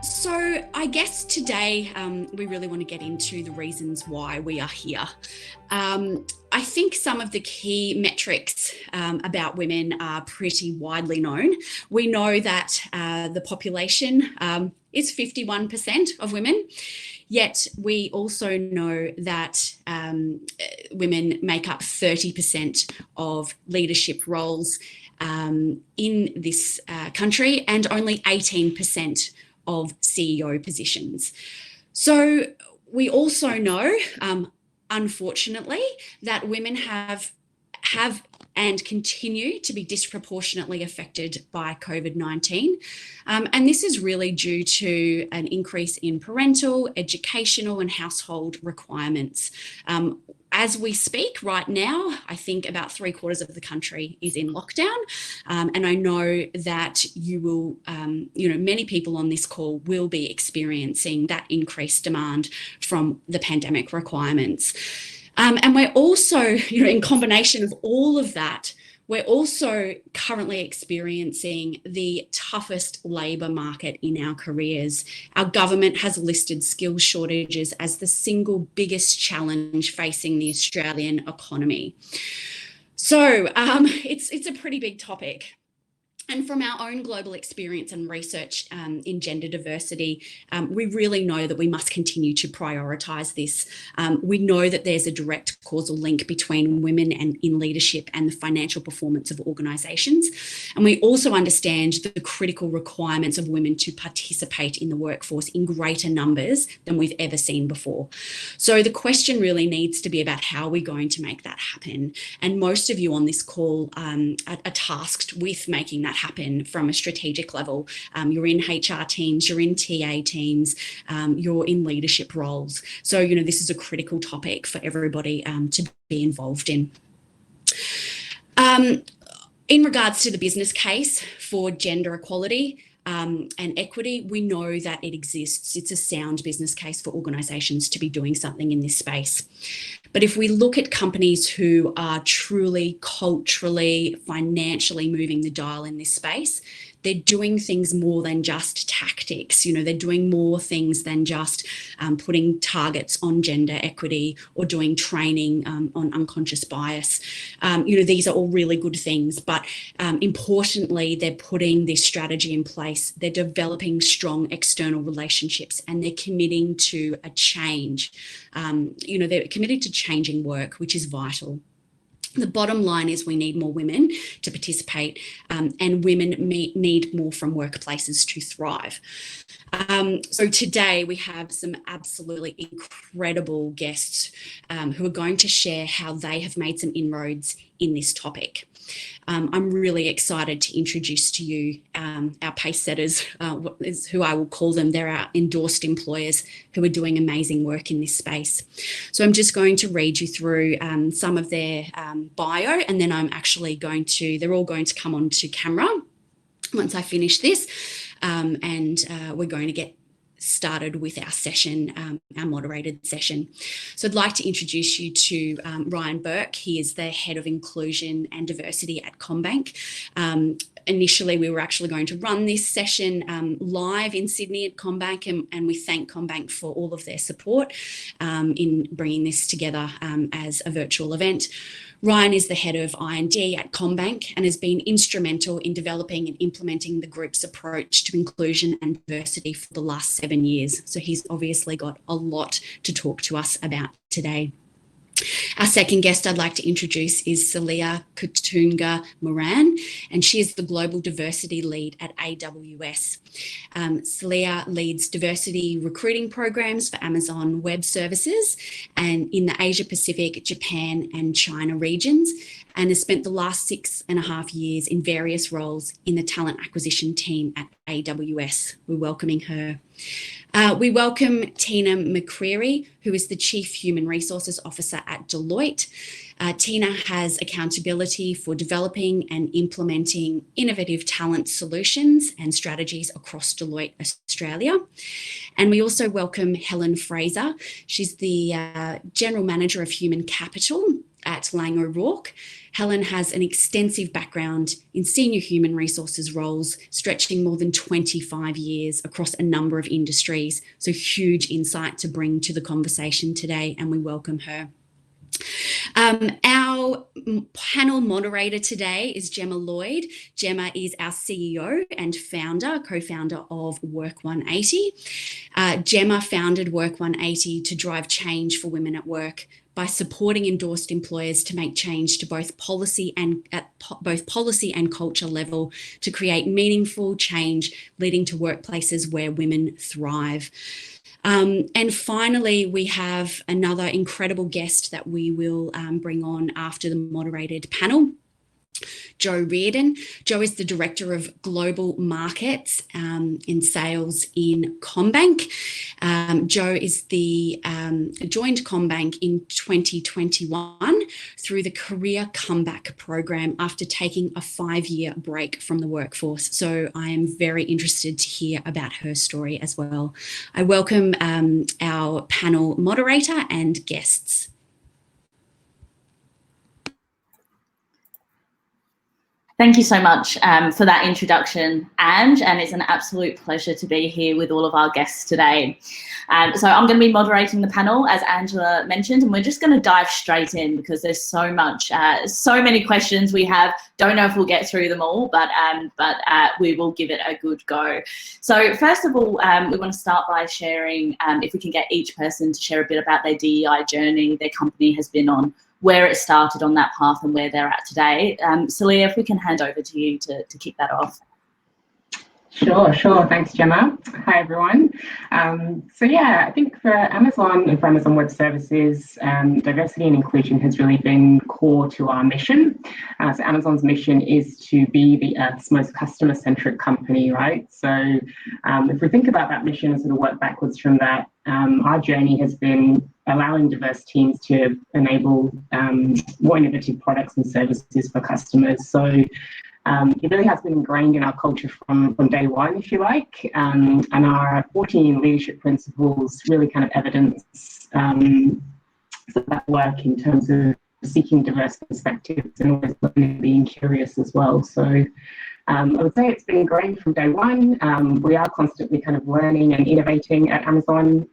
So I guess today we really want to get into the reasons why we are here. I think some of the key metrics about women are pretty widely known. We know that the population is 51% of women, yet we also know that women make up 30% of leadership roles in this country and only 18% of CEO positions. So we also know, unfortunately, that women have and continue to be disproportionately affected by COVID-19. And this is really due to an increase in parental, educational and household requirements. As we speak right now, I think about 3/4 of the country is in lockdown. And I know that you will, many people on this call will be experiencing that increased demand from the pandemic requirements. And we're also, in combination of all of that, we're also currently experiencing the toughest labour market in our careers. Our government has listed skills shortages as the single biggest challenge facing the Australian economy. So it's a pretty big topic. And from our own global experience and research in gender diversity, we really know that we must continue to prioritise this. We know that there's a direct causal link between women and in leadership and the financial performance of organisations. And we also understand the critical requirements of women to participate in the workforce in greater numbers than we've ever seen before. So the question really needs to be about how we're going to make that happen. And most of you on this call are tasked with making that happen from a strategic level. You're in HR teams, you're in TA teams, you're in leadership roles. So, this is a critical topic for everybody to be involved in. In regards to the business case for gender equality, and equity, we know that it exists. It's a sound business case for organisations to be doing something in this space. But if we look at companies who are truly culturally, financially moving the dial in this space, they're doing things more than just tactics. They're doing more things than just putting targets on gender equity or doing training on unconscious bias. These are all really good things, but importantly, they're putting this strategy in place. They're developing strong external relationships and they're committing to a change. They're committed to changing work, which is vital. The bottom line is we need more women to participate and women need more from workplaces to thrive. So today we have some absolutely incredible guests who are going to share how they have made some inroads in this topic. I'm really excited to introduce to you our pace setters, is who I will call them. They're our endorsed employers who are doing amazing work in this space. So I'm just going to read you through some of their bio, and then they're all going to come onto camera once I finish this, and we're going to get started with our session, our moderated session. So I'd like to introduce you to Ryan Burke. He is the Head of Inclusion and Diversity at CommBank. Initially, we were actually going to run this session live in Sydney at CommBank, and we thank CommBank for all of their support in bringing this together as a virtual event. Ryan is the head of I&D at CommBank and has been instrumental in developing and implementing the group's approach to inclusion and diversity for the last 7 years. So he's obviously got a lot to talk to us about today. Our second guest I'd like to introduce is Saliya Katungu-Moran, and she is the Global Diversity Lead at AWS. Celia leads diversity recruiting programs for Amazon Web Services and in the Asia Pacific, Japan and China regions, and has spent the last 6.5 years in various roles in the talent acquisition team at AWS. We're welcoming her. We welcome Tina Mccreery, who is the Chief Human Resources Officer at Deloitte. Tina has accountability for developing and implementing innovative talent solutions and strategies across Deloitte Australia. And we also welcome Helen Fraser. She's the General Manager of Human Capital at Laing O'Rourke. Helen has an extensive background in senior human resources roles, stretching more than 25 years across a number of industries. So huge insight to bring to the conversation today, and we welcome her. Our panel moderator today is Gemma Lloyd. Gemma is our CEO and co-founder of Work 180. Gemma founded Work 180 to drive change for women at work by supporting endorsed employers to make change to both policy and at both policy and culture level to create meaningful change leading to workplaces where women thrive. And finally, we have another incredible guest that we will bring on after the moderated panel, Jo Reardon. Jo is the Director of Global Markets in Sales in CommBank. Jo is joined CommBank in 2021 through the Career Comeback program after taking a 5-year break from the workforce. So I am very interested to hear about her story as well. I welcome our panel moderator and guests. Thank you so much for that introduction, Ange, and it's an absolute pleasure to be here with all of our guests today. So I'm going to be moderating the panel, as Angela mentioned, and we're just going to dive straight in because there's so many questions we have. Don't know if we'll get through them all, but we will give it a good go. So first of all, we want to start by sharing, if we can get each person to share a bit about their DEI journey their company has been on, where it started on that path and where they're at today. Celia, if we can hand over to you to kick that off. Sure. Thanks, Gemma. Hi, everyone. So yeah, I think for Amazon and for Amazon Web Services, diversity and inclusion has really been core to our mission. So Amazon's mission is to be the Earth's most customer-centric company, right? So if we think about that mission and sort of work backwards from that, our journey has been allowing diverse teams to enable more innovative products and services for customers. So it really has been ingrained in our culture from day one, if you like, and our 14 leadership principles really kind of evidence that work in terms of seeking diverse perspectives and always being curious as well. So I would say it's been ingrained from day one. We are constantly kind of learning and innovating at Amazon.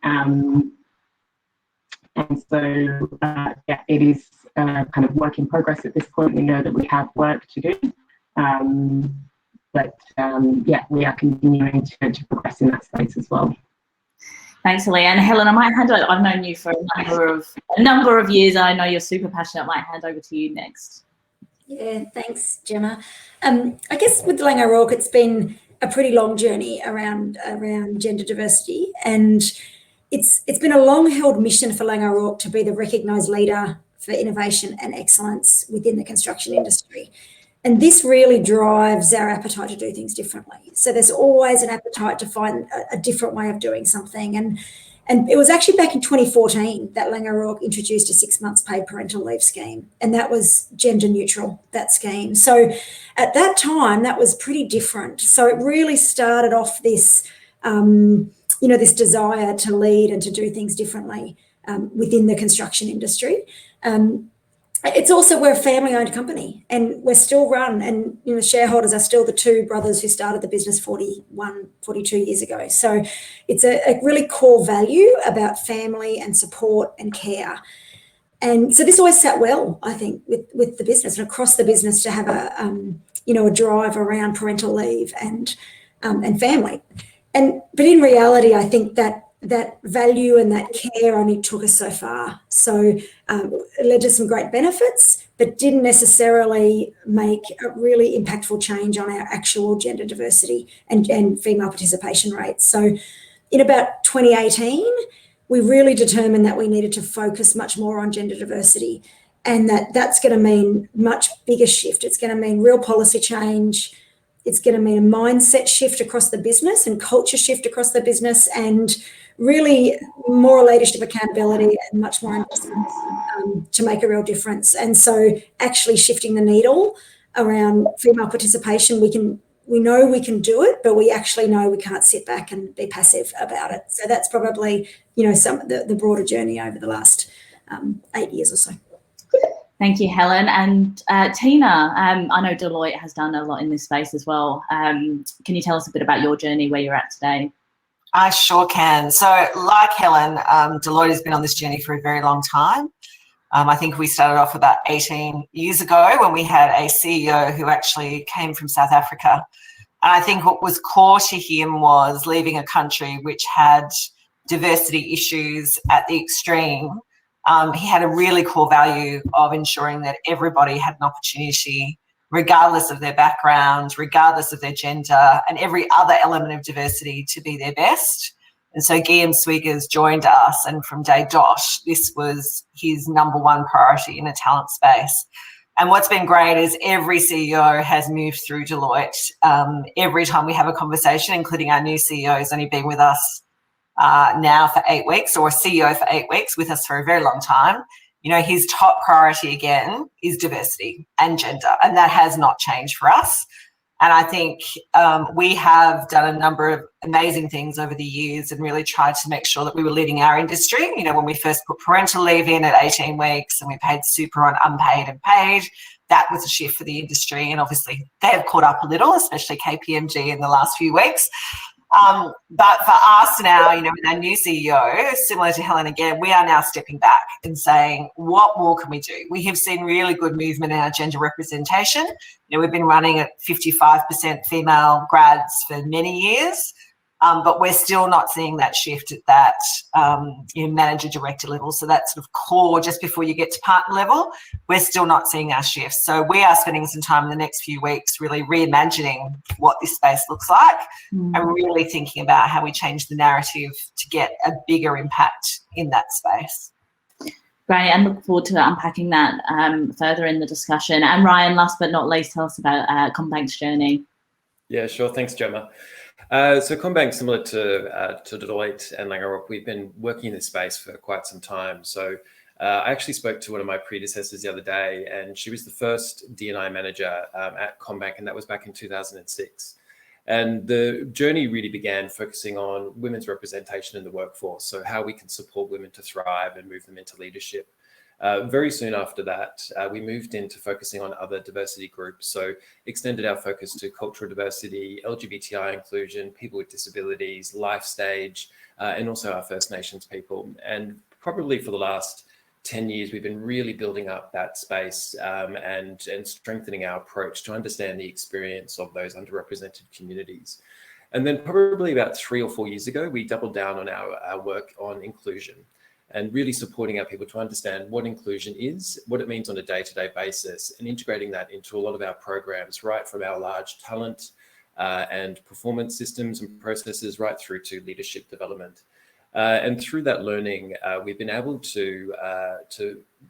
And so, yeah, it is kind of work in progress at this point. We know that we have work to do. Yeah, we are continuing to progress in that space as well. Thanks, Celia. And Helen, I might hand over. I've known you for a number of years. I know you're super passionate. I might hand over to you next. Yeah, thanks, Gemma. I guess with Laing O'Rourke, it's been a pretty long journey around gender diversity, and it's been a long-held mission for Laing O'Rourke to be the recognised leader for innovation and excellence within the construction industry. And this really drives our appetite to do things differently. So there's always an appetite to find a different way of doing something. And it was actually back in 2014 that Laing O'Rourke introduced a 6 months paid parental leave scheme, and that was gender neutral, that scheme. So at that time, that was pretty different. So it really started off this, this desire to lead and to do things differently within the construction industry. It's also, we're a family-owned company, and we're still run, and shareholders are still the two brothers who started the business 42 years ago. So it's a really core value about family and support and care. And so this always sat well, I think, with the business and across the business to have a drive around parental leave and family. But in reality, I think that value and that care only took us so far. So it led to some great benefits, but didn't necessarily make a really impactful change on our actual gender diversity and female participation rates. So in about 2018, we really determined that we needed to focus much more on gender diversity, and that's going to mean much bigger shift. It's going to mean real policy change. It's going to mean a mindset shift across the business and culture shift across the business, and really more leadership accountability and much more investment to make a real difference. And so actually shifting the needle around female participation, we know we can do it, but we actually know we can't sit back and be passive about it. So that's probably, some of the broader journey over the last 8 years or so. Thank you, Helen. And Tina, I know Deloitte has done a lot in this space as well. Can you tell us a bit about your journey, where you're at today? I sure can. So like Helen, Deloitte has been on this journey for a very long time. I think we started off about 18 years ago when we had a CEO who actually came from South Africa. And I think what was core to him was leaving a country which had diversity issues at the extreme. He had a really core value of ensuring that everybody had an opportunity, regardless of their background, regardless of their gender, and every other element of diversity, to be their best. And so Guillaume Swigers joined us, and from day dot, this was his number one priority in a talent space. And what's been great is every CEO has moved through Deloitte. Every time we have a conversation, including our new CEO who's only been with us now for 8 weeks, or a CEO for 8 weeks, with us for a very long time, you know, his top priority again is diversity and gender, and that has not changed for us. And I think we have done a number of amazing things over the years and really tried to make sure that we were leading our industry. You know, when we first put parental leave in at 18 weeks and we paid super on unpaid and paid, that was a shift for the industry. And obviously they have caught up a little, especially KPMG in the last few weeks. But for us now, you know, with our new CEO, similar to Helen again, we are now stepping back and saying, what more can we do? We have seen really good movement in our gender representation. You know, we've been running at 55% female grads for many years, but we're still not seeing that shift at that you know, manager director level. So that's sort of core just before you get to partner level. We're still not seeing our shifts. So we are spending some time in the next few weeks really reimagining what this space looks like and really thinking about how we change the narrative to get a bigger impact in that space. Great, and look forward to unpacking that further in the discussion. And Ryan, last but not least, tell us about CommBank's journey. Yeah, sure. Thanks, Gemma. So CommBank, similar to Deloitte and Laing, we've been working in this space for quite some time. So I actually spoke to one of my predecessors the other day, and she was the first D&I manager at CommBank, and that was back in 2006. And the journey really began focusing on women's representation in the workforce, so how we can support women to thrive and move them into leadership. Very soon after that, we moved into focusing on other diversity groups. So extended our focus to cultural diversity, LGBTI inclusion, people with disabilities, life stage, and also our First Nations people. And probably for the last 10 years, we've been really building up that space and strengthening our approach to understand the experience of those underrepresented communities. And then probably about 3 or 4 years ago, we doubled down on our work on inclusion and really supporting our people to understand what inclusion is, what it means on a day-to-day basis, and integrating that into a lot of our programs, right from our large talent and performance systems and processes right through to leadership development. And through that learning, we've been able to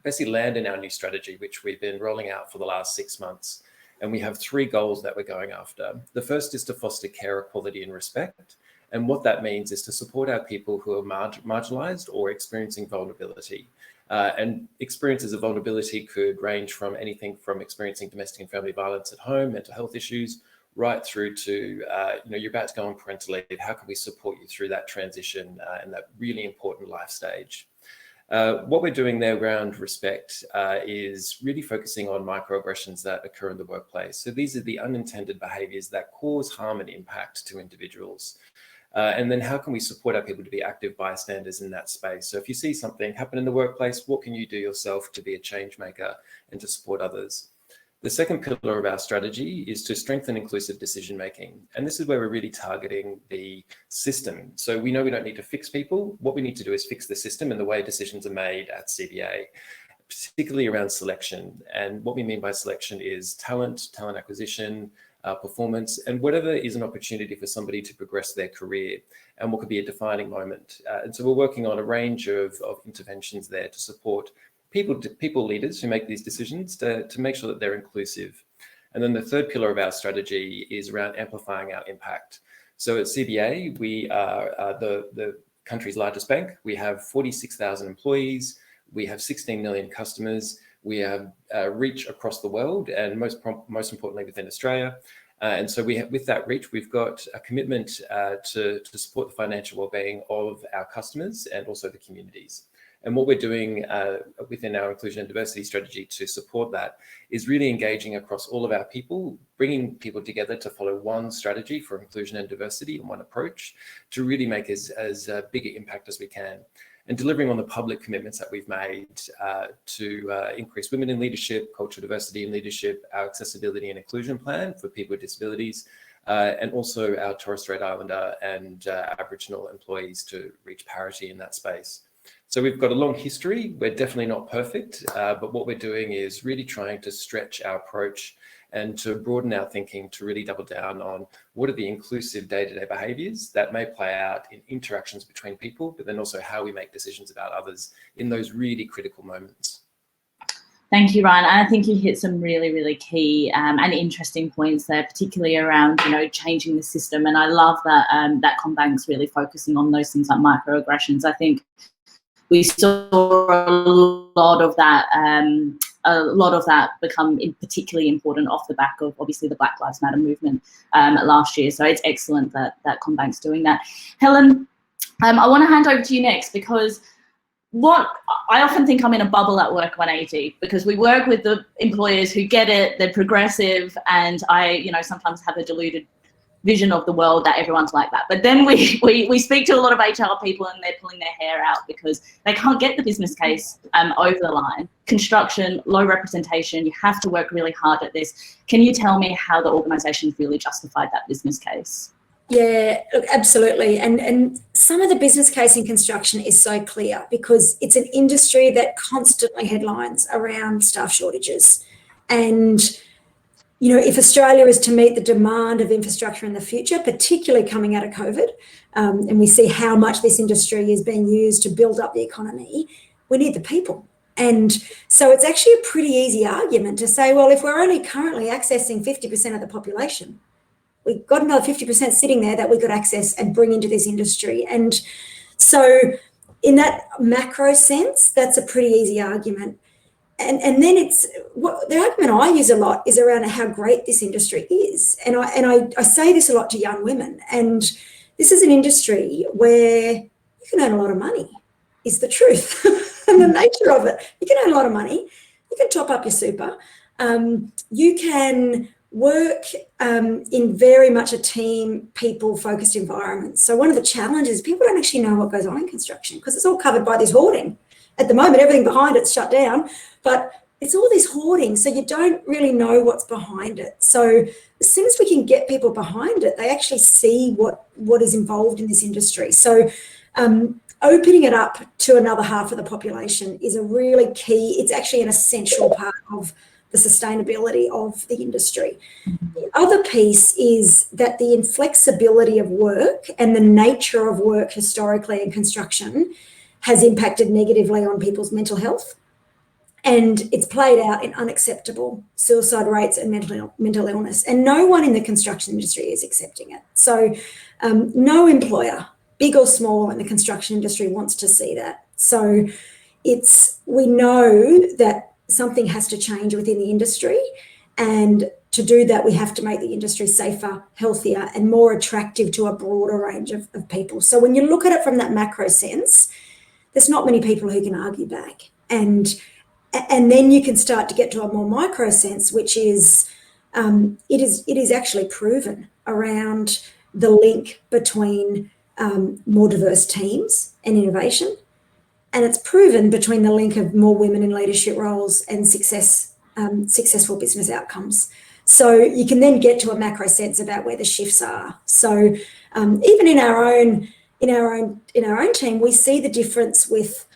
basically land in our new strategy, which we've been rolling out for the last 6 months. And we have 3 goals that we're going after. The first is to foster care, equality, and respect. And what that means is to support our people who are marginalized or experiencing vulnerability. And experiences of vulnerability could range from anything from experiencing domestic and family violence at home, mental health issues, right through to, you know, you're about to go on parental leave. How can we support you through that transition and that really important life stage? What we're doing there around respect is really focusing on microaggressions that occur in the workplace. So these are the unintended behaviors that cause harm and impact to individuals. And then how can we support our people to be active bystanders in that space? So if you see something happen in the workplace, what can you do yourself to be a change maker and to support others? The second pillar of our strategy is to strengthen inclusive decision-making. And this is where we're really targeting the system. So we know we don't need to fix people. What we need to do is fix the system and the way decisions are made at CBA, particularly around selection. And what we mean by selection is talent acquisition, performance, and whatever is an opportunity for somebody to progress their career and what could be a defining moment. And so we're working on a range of interventions there to support people leaders who make these decisions to make sure that they're inclusive. And then the third pillar of our strategy is around amplifying our impact. So at CBA, we are the country's largest bank. We have 46,000 employees. We have 16 million customers. We have reach across the world and most importantly within Australia. And so with that reach, we've got a commitment to support the financial wellbeing of our customers and also the communities. And what we're doing within our inclusion and diversity strategy to support that is really engaging across all of our people, bringing people together to follow one strategy for inclusion and diversity and one approach to really make as big an impact as we can. And delivering on the public commitments that we've made to increase women in leadership, cultural diversity in leadership, our accessibility and inclusion plan for people with disabilities, and also our Torres Strait Islander and Aboriginal employees to reach parity in that space. So we've got a long history. We're definitely not perfect, but what we're doing is really trying to stretch our approach and to broaden our thinking to really double down on what are the inclusive day-to-day behaviours that may play out in interactions between people, but then also how we make decisions about others in those really critical moments. Thank you, Ryan. I think you hit some really, really key and interesting points there, particularly around, changing the system. And I love that that CommBank's really focusing on those things like microaggressions. I think we saw a lot of that become particularly important off the back of obviously the Black Lives Matter movement last year. So it's excellent that CommBank's doing that. Helen, I want to hand over to you next, because what I often think I'm in a bubble at work 180, because we work with the employers who get it, they're progressive, and I, sometimes have a deluded vision of the world that everyone's like that. But then we speak to a lot of HR people and they're pulling their hair out because they can't get the business case over the line. Construction, low representation, you have to work really hard at this. Can you tell me how the organisation really justified that business case? Yeah, look, absolutely. And some of the business case in construction is so clear because it's an industry that constantly headlines around staff shortages. And, if Australia is to meet the demand of infrastructure in the future, particularly coming out of COVID, and we see how much this industry is being used to build up the economy, we need the people. And so it's actually a pretty easy argument to say, well, if we're only currently accessing 50% of the population, we've got another 50% sitting there that we could access and bring into this industry. And so in that macro sense, that's a pretty easy argument. And then the argument I use a lot is around how great this industry is. And I say this a lot to young women. And this is an industry where you can earn a lot of money, is the truth. And the nature of it, you can earn a lot of money. You can top up your super. You can work in very much a team, people-focused environment. So one of the challenges, people don't actually know what goes on in construction because it's all covered by this hoarding. At the moment, everything behind it's shut down, but it's all this hoarding, so you don't really know what's behind it. So as soon as we can get people behind it, they actually see what is involved in this industry. So opening it up to another half of the population is a really key, it's actually an essential part of the sustainability of the industry. The other piece is that the inflexibility of work and the nature of work historically in construction has impacted negatively on people's mental health. And it's played out in unacceptable suicide rates and mental illness. And no one in the construction industry is accepting it. So no employer, big or small, in the construction industry wants to see that. So we know that something has to change within the industry. And to do that, we have to make the industry safer, healthier, and more attractive to a broader range of people. So when you look at it from that macro sense, there's not many people who can argue back. And then you can start to get to a more micro sense, which is it is actually proven around the link between more diverse teams and innovation. And it's proven between the link of more women in leadership roles and successful business outcomes. So you can then get to a macro sense about where the shifts are. So even in our own team, we see the difference with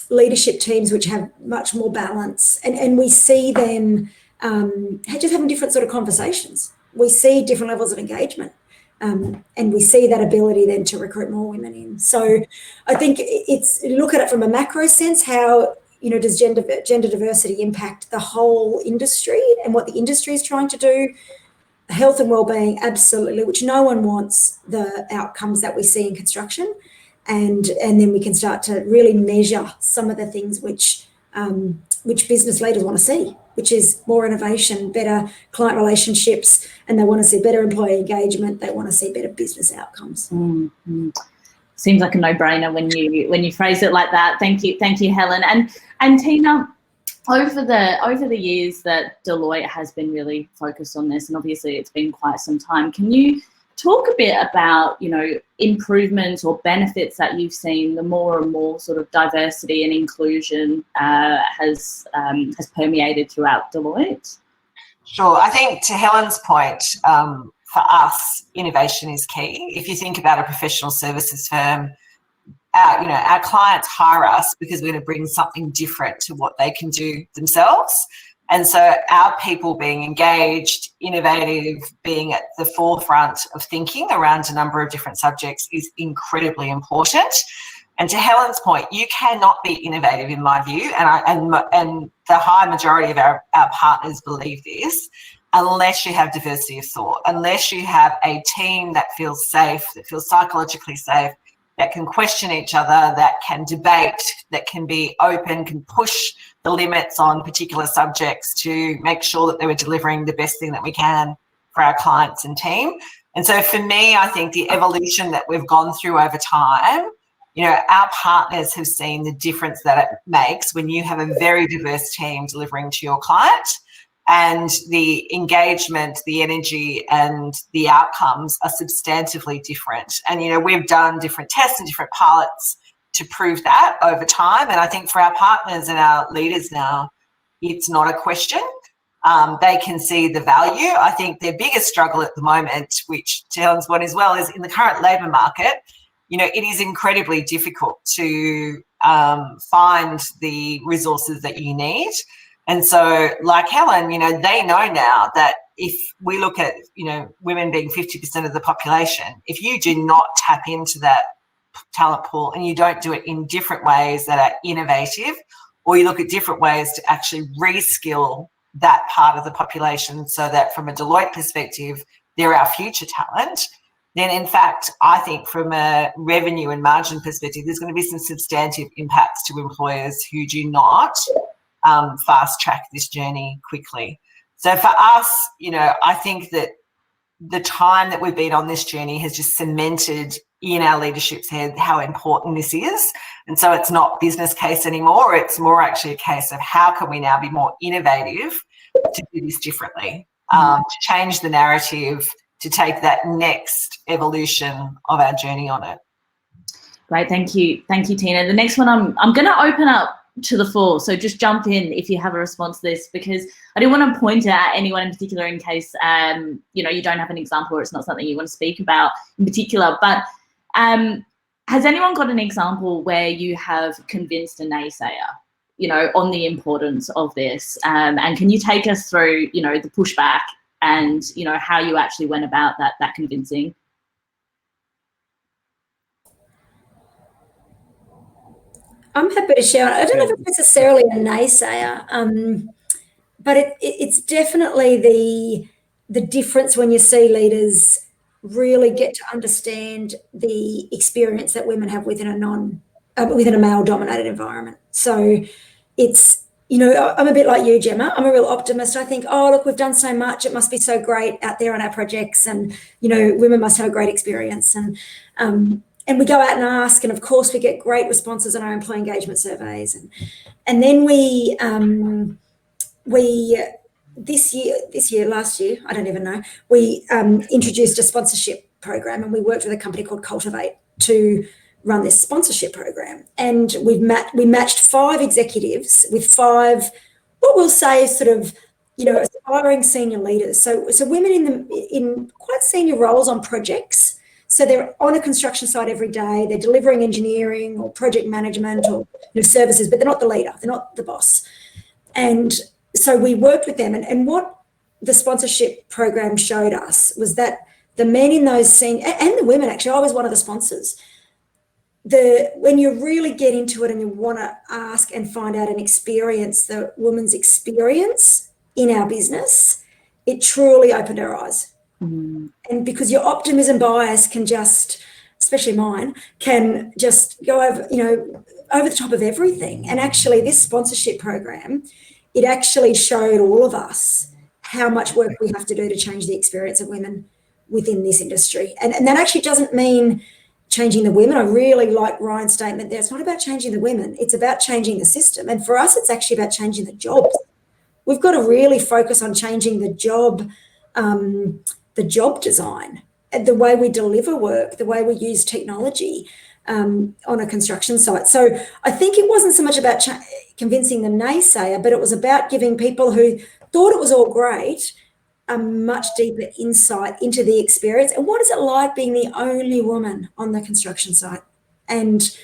leadership teams which have much more balance, and we see them just having different sort of conversations. We see different levels of engagement, and we see that ability then to recruit more women in. So I think it's look at it from a macro sense. How does gender diversity impact the whole industry and what the industry is trying to do? Health and wellbeing, absolutely, which no one wants the outcomes that we see in construction. And then we can start to really measure some of the things which business leaders want to see, which is more innovation, better client relationships, and they want to see better employee engagement. They want to see better business outcomes. Mm-hmm. seems like a no-brainer when you phrase it like that. Thank you, Helen. And Tina, over the years that Deloitte has been really focused on this, and obviously it's been quite some time, can you talk a bit about, improvements or benefits that you've seen the more and more sort of diversity and inclusion has permeated throughout Deloitte? Sure. I think to Helen's point, for us, innovation is key. If you think about a professional services firm, our clients hire us because we're going to bring something different to what they can do themselves. And so our people being engaged, innovative, being at the forefront of thinking around a number of different subjects is incredibly important. And to Helen's point, you cannot be innovative, in my view, and the high majority of our partners believe this, unless you have diversity of thought, unless you have a team that feels safe, that feels psychologically safe, that can question each other, that can debate, that can be open, can push the limits on particular subjects to make sure that they were delivering the best thing that we can for our clients and team. And so for me, I think the evolution that we've gone through over time, our partners have seen the difference that it makes when you have a very diverse team delivering to your client, and the engagement, the energy and the outcomes are substantively different. And, we've done different tests and different pilots to prove that over time. And I think for our partners and our leaders now, it's not a question. They can see the value. I think their biggest struggle at the moment, which to Helen's point as well, is in the current labour market, it is incredibly difficult to find the resources that you need. And so, like Helen, they know now that if we look at, women being 50% of the population, if you do not tap into that talent pool and you don't do it in different ways that are innovative, or you look at different ways to actually reskill that part of the population so that from a Deloitte perspective, they're our future talent, then in fact, I think from a revenue and margin perspective, there's going to be some substantive impacts to employers who do not fast track this journey quickly. So for us, I think that the time that we've been on this journey has just cemented in our leadership's head how important this is. And so it's not business case anymore. It's more actually a case of how can we now be more innovative to do this differently, to change the narrative, to take that next evolution of our journey on it. Great, thank you, Tina. The next one, I'm going to open up to the floor, so just jump in if you have a response to this, because I didn't want to point at anyone in particular in case you don't have an example or it's not something you want to speak about in particular. But has anyone got an example where you have convinced a naysayer, on the importance of this? And can you take us through, the pushback and how you actually went about that convincing? I'm happy to share. I don't know if it's necessarily a naysayer, but it's definitely the difference when you see leaders really get to understand the experience that women have within a male-dominated environment. So it's, I'm a bit like you, Gemma. I'm a real optimist. I think, oh, look, we've done so much. It must be so great out there on our projects, and women must have a great experience. And we go out and ask, and of course we get great responses on our employee engagement surveys. And then last year, I don't even know, we introduced a sponsorship program, and we worked with a company called Cultivate to run this sponsorship program. And we matched 5 executives with 5, what we'll say is sort of, aspiring senior leaders. So women in quite senior roles on projects. So they're on a construction site every day. They're delivering engineering or project management or services, but they're not the leader. They're not the boss. And so we worked with them. And what the sponsorship program showed us was that the men in those senior, and the women actually, I was one of the sponsors, when you really get into it and you want to ask and find out and experience the woman's experience in our business, it truly opened our eyes. And because your optimism bias can just, especially mine, can just go over, over the top of everything. And actually this sponsorship program, it actually showed all of us how much work we have to do to change the experience of women within this industry. And that actually doesn't mean changing the women. I really like Ryan's statement there. It's not about changing the women. It's about changing the system. And for us, it's actually about changing the jobs. We've got to really focus on changing the job design, the way we deliver work, the way we use technology on a construction site. So I think it wasn't so much about convincing the naysayer, but it was about giving people who thought it was all great a much deeper insight into the experience. And what is it like being the only woman on the construction site? And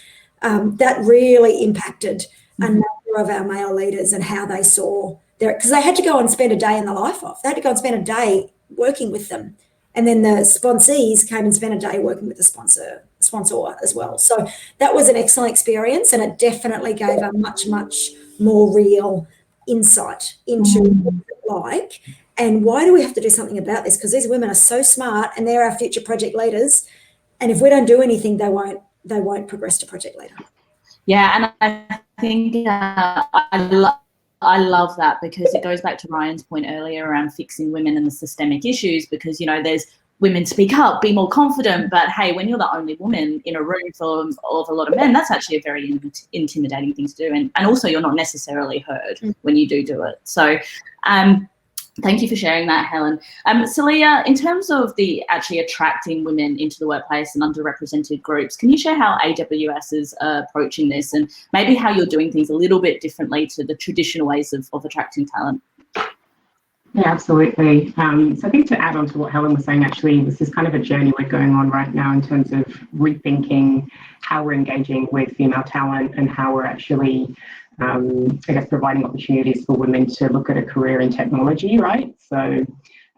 that really impacted a number of our male leaders and how they saw because they had to go and spend a day in the life off. They had to go and spend a day working with them. And then the sponsees came and spent a day working with the sponsor as well. So that was an excellent experience, and it definitely gave a much, much more real insight into what it's like and why do we have to do something about this? Because these women are so smart and they're our future project leaders. And if we don't do anything, they won't progress to project leader. Yeah, and I think I love that, because it goes back to Ryan's point earlier around fixing women and the systemic issues, because, you know, there's women speak up, be more confident, but hey, when you're the only woman in a room full of a lot of men, that's actually a very intimidating thing to do. And also you're not necessarily heard when you do it. So thank you for sharing that, Helen. Celia, in terms of the actually attracting women into the workplace and underrepresented groups, can you share how AWS is approaching this, and maybe how you're doing things a little bit differently to the traditional ways of attracting talent? Yeah, absolutely. So I think to add on to what Helen was saying, actually, this is kind of a journey we're going on right now in terms of rethinking how we're engaging with female talent and how we're actually providing opportunities for women to look at a career in technology, right? So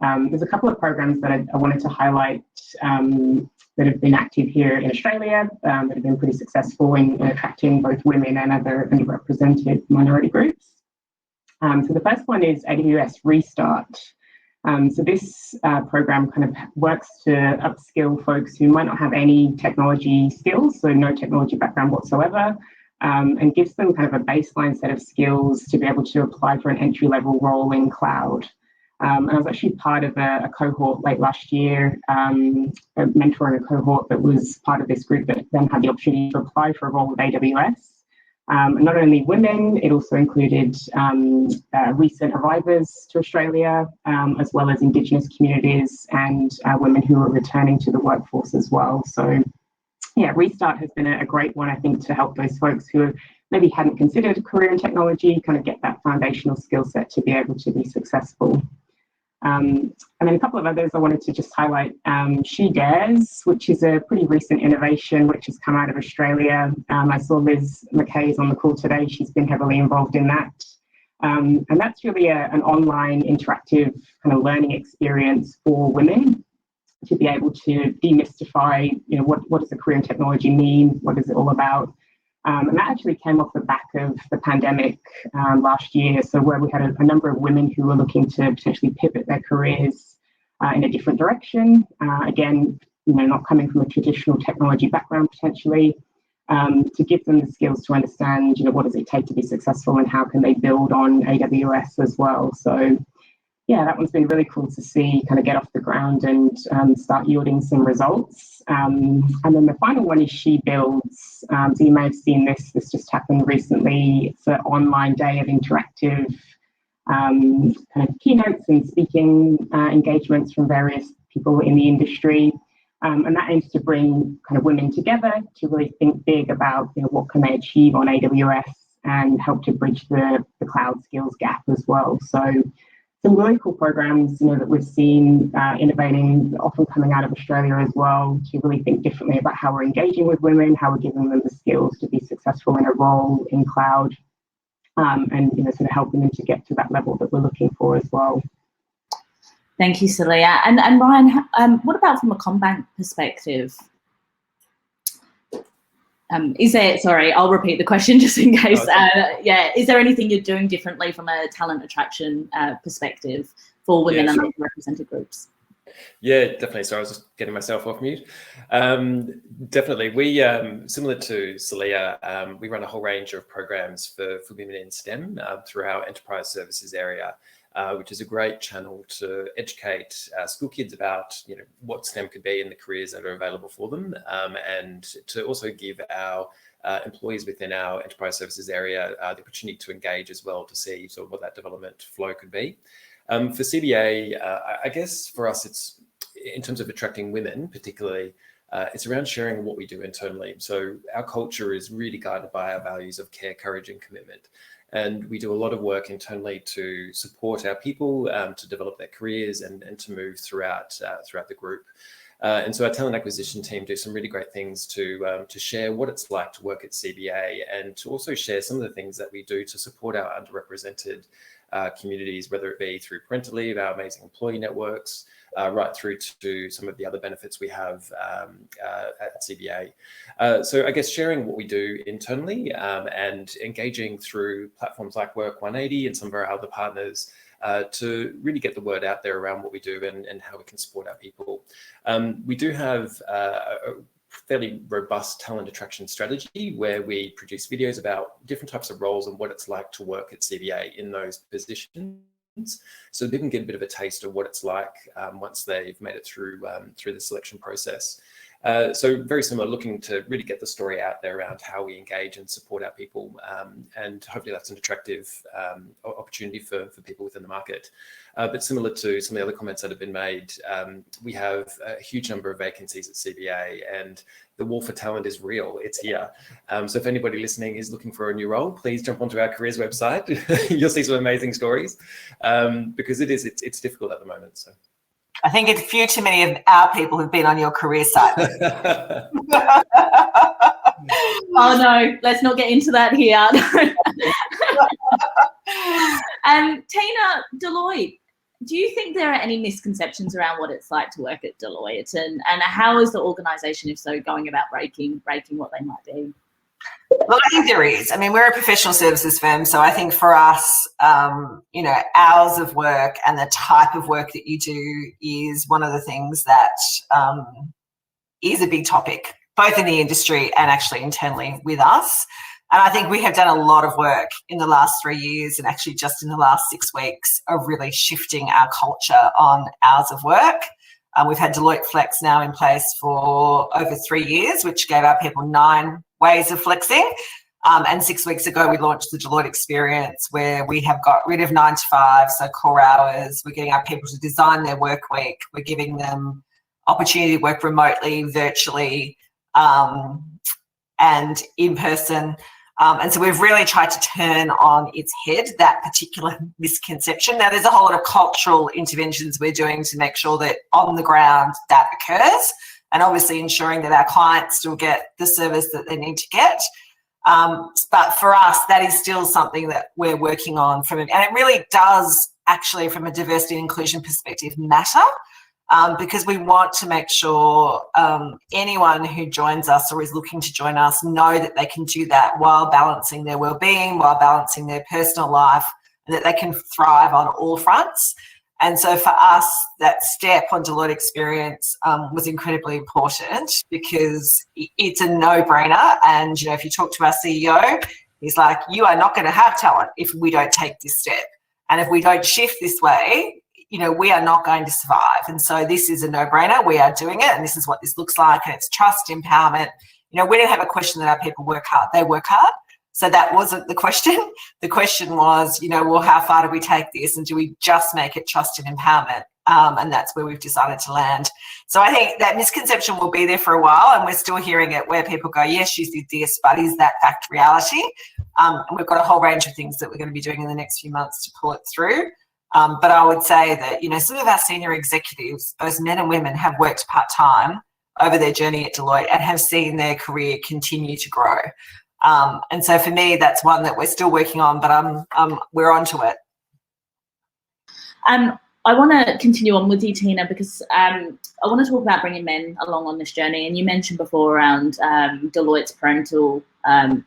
there's a couple of programs that I wanted to highlight that have been active here in Australia, that have been pretty successful in attracting both women and other underrepresented minority groups. So the first one is AWS Restart. So this program kind of works to upskill folks who might not have any technology skills, so no technology background whatsoever, and gives them kind of a baseline set of skills to be able to apply for an entry-level role in cloud. And I was actually part of a cohort late last year, mentoring a cohort that was part of this group that then had the opportunity to apply for a role with AWS. And not only women, it also included recent arrivals to Australia, as well as Indigenous communities and women who are returning to the workforce as well. So yeah, Restart has been a great one, I think, to help those folks who maybe hadn't considered a career in technology kind of get that foundational skill set to be able to be successful. And then a couple of others I wanted to just highlight. She Dares, which is a pretty recent innovation which has come out of Australia. I saw Liz McKay is on the call today. She's been heavily involved in that. And that's really an online interactive kind of learning experience for women to be able to demystify, you know, what does a career in technology mean? What is it all about? And that actually came off the back of the pandemic last year. So where we had a number of women who were looking to potentially pivot their careers in a different direction. Again, you know, not coming from a traditional technology background potentially, to give them the skills to understand, you know, what does it take to be successful and how can they build on AWS as well. So yeah, that one's been really cool to see kind of get off the ground and start yielding some results. And then the final one is She Builds. So you may have seen this just happened recently. It's an online day of interactive kind of keynotes and speaking engagements from various people in the industry. And that aims to bring kind of women together to really think big about, you know, what can they achieve on AWS and help to bridge the cloud skills gap as well. So some really cool programs, you know, that we've seen innovating, often coming out of Australia as well, to really think differently about how we're engaging with women, how we're giving them the skills to be successful in a role in cloud, and, you know, sort of helping them to get to that level that we're looking for as well. Thank you, Celia. And Ryan, what about from a CommBank perspective? Sorry, I'll repeat the question just in case. Yeah, is there anything you're doing differently from a talent attraction perspective for women and underrepresented groups? Yeah, definitely. Sorry, I was just getting myself off mute. Definitely. We, similar to Celia, we run a whole range of programs for women in STEM through our enterprise services area. which is a great channel to educate school kids about what STEM could be and the careers that are available for them, and to also give our employees within our enterprise services area the opportunity to engage as well, to see sort of what that development flow could be. For CBA, I guess for us, it's in terms of attracting women particularly, it's around sharing what we do internally. So our culture is really guided by our values of care, courage, and commitment. And we do a lot of work internally to support our people to develop their careers and to move throughout the group. And so our talent acquisition team do some really great things to share what it's like to work at CBA, and to also share some of the things that we do to support our underrepresented communities, whether it be through Parental leave, our amazing employee networks, right through to some of the other benefits we have at CBA. So I guess sharing what we do internally and engaging through platforms like Work 180 and some of our other partners to really get the word out there around what we do and how we can support our people. We do have a fairly robust talent attraction strategy where we produce videos about different types of roles and what it's like to work at CBA in those positions, so they can get a bit of a taste of what it's like once they've made it through the selection process. So very similar, looking to really get the story out there around how we engage and support our people, and hopefully that's an attractive opportunity for people within the market. But similar to some of the other comments that have been made, we have a huge number of vacancies at CBA, and the war for talent is real. It's here. So if anybody listening is looking for a new role, please jump onto our careers website. You'll see some amazing stories, because it's difficult at the moment. So. I think a few too many of our people have been on your career site. Oh no, let's not get into that here. Tina, Deloitte, do you think there are any misconceptions around what it's like to work at Deloitte, and how is the organisation, if so, going about breaking what they might be? Well, I think there is. I mean, we're a professional services firm, so I think for us, hours of work and the type of work that you do is one of the things that is a big topic, both in the industry and actually internally with us. And I think we have done a lot of work in the last 3 years, and actually just in the last 6 weeks, of really shifting our culture on hours of work. We've had Deloitte Flex now in place for over 3 years, which gave our people 9 ways of flexing. And 6 weeks ago, we launched the Deloitte Experience, where we have got rid of 9 to 5, so core hours. We're getting our people to design their work week. We're giving them opportunity to work remotely, virtually, and in person. And so we've really tried to turn on its head that particular misconception. Now, there's a whole lot of cultural interventions we're doing to make sure that on the ground that occurs, and obviously ensuring that our clients still get the service that they need to get. But for us, that is still something that we're working on and it really does actually, from a diversity and inclusion perspective, matter. Because we want to make sure anyone who joins us or is looking to join us know that they can do that while balancing their well-being, while balancing their personal life, and that they can thrive on all fronts. And so for us, that step on Deloitte Experience was incredibly important, because it's a no-brainer. And, if you talk to our CEO, he's like, you are not going to have talent if we don't take this step. And if we don't shift this way, we are not going to survive. And so this is a no-brainer. We are doing it, and this is what this looks like, and it's trust, empowerment. We didn't have a question that our people work hard. They work hard. So that wasn't the question. The question was, well, how far do we take this, and do we just make it trust and empowerment? And that's where we've decided to land. So I think that misconception will be there for a while, and we're still hearing it where people go, yes, you did this, but is that fact reality? And we've got a whole range of things that we're going to be doing in the next few months to pull it through. But I would say that, some of our senior executives, both men and women, have worked part-time over their journey at Deloitte and have seen their career continue to grow. And so for me, that's one that we're still working on, but we're onto it. I want to continue on with you, Tina, because I want to talk about bringing men along on this journey. And you mentioned before around Deloitte's parental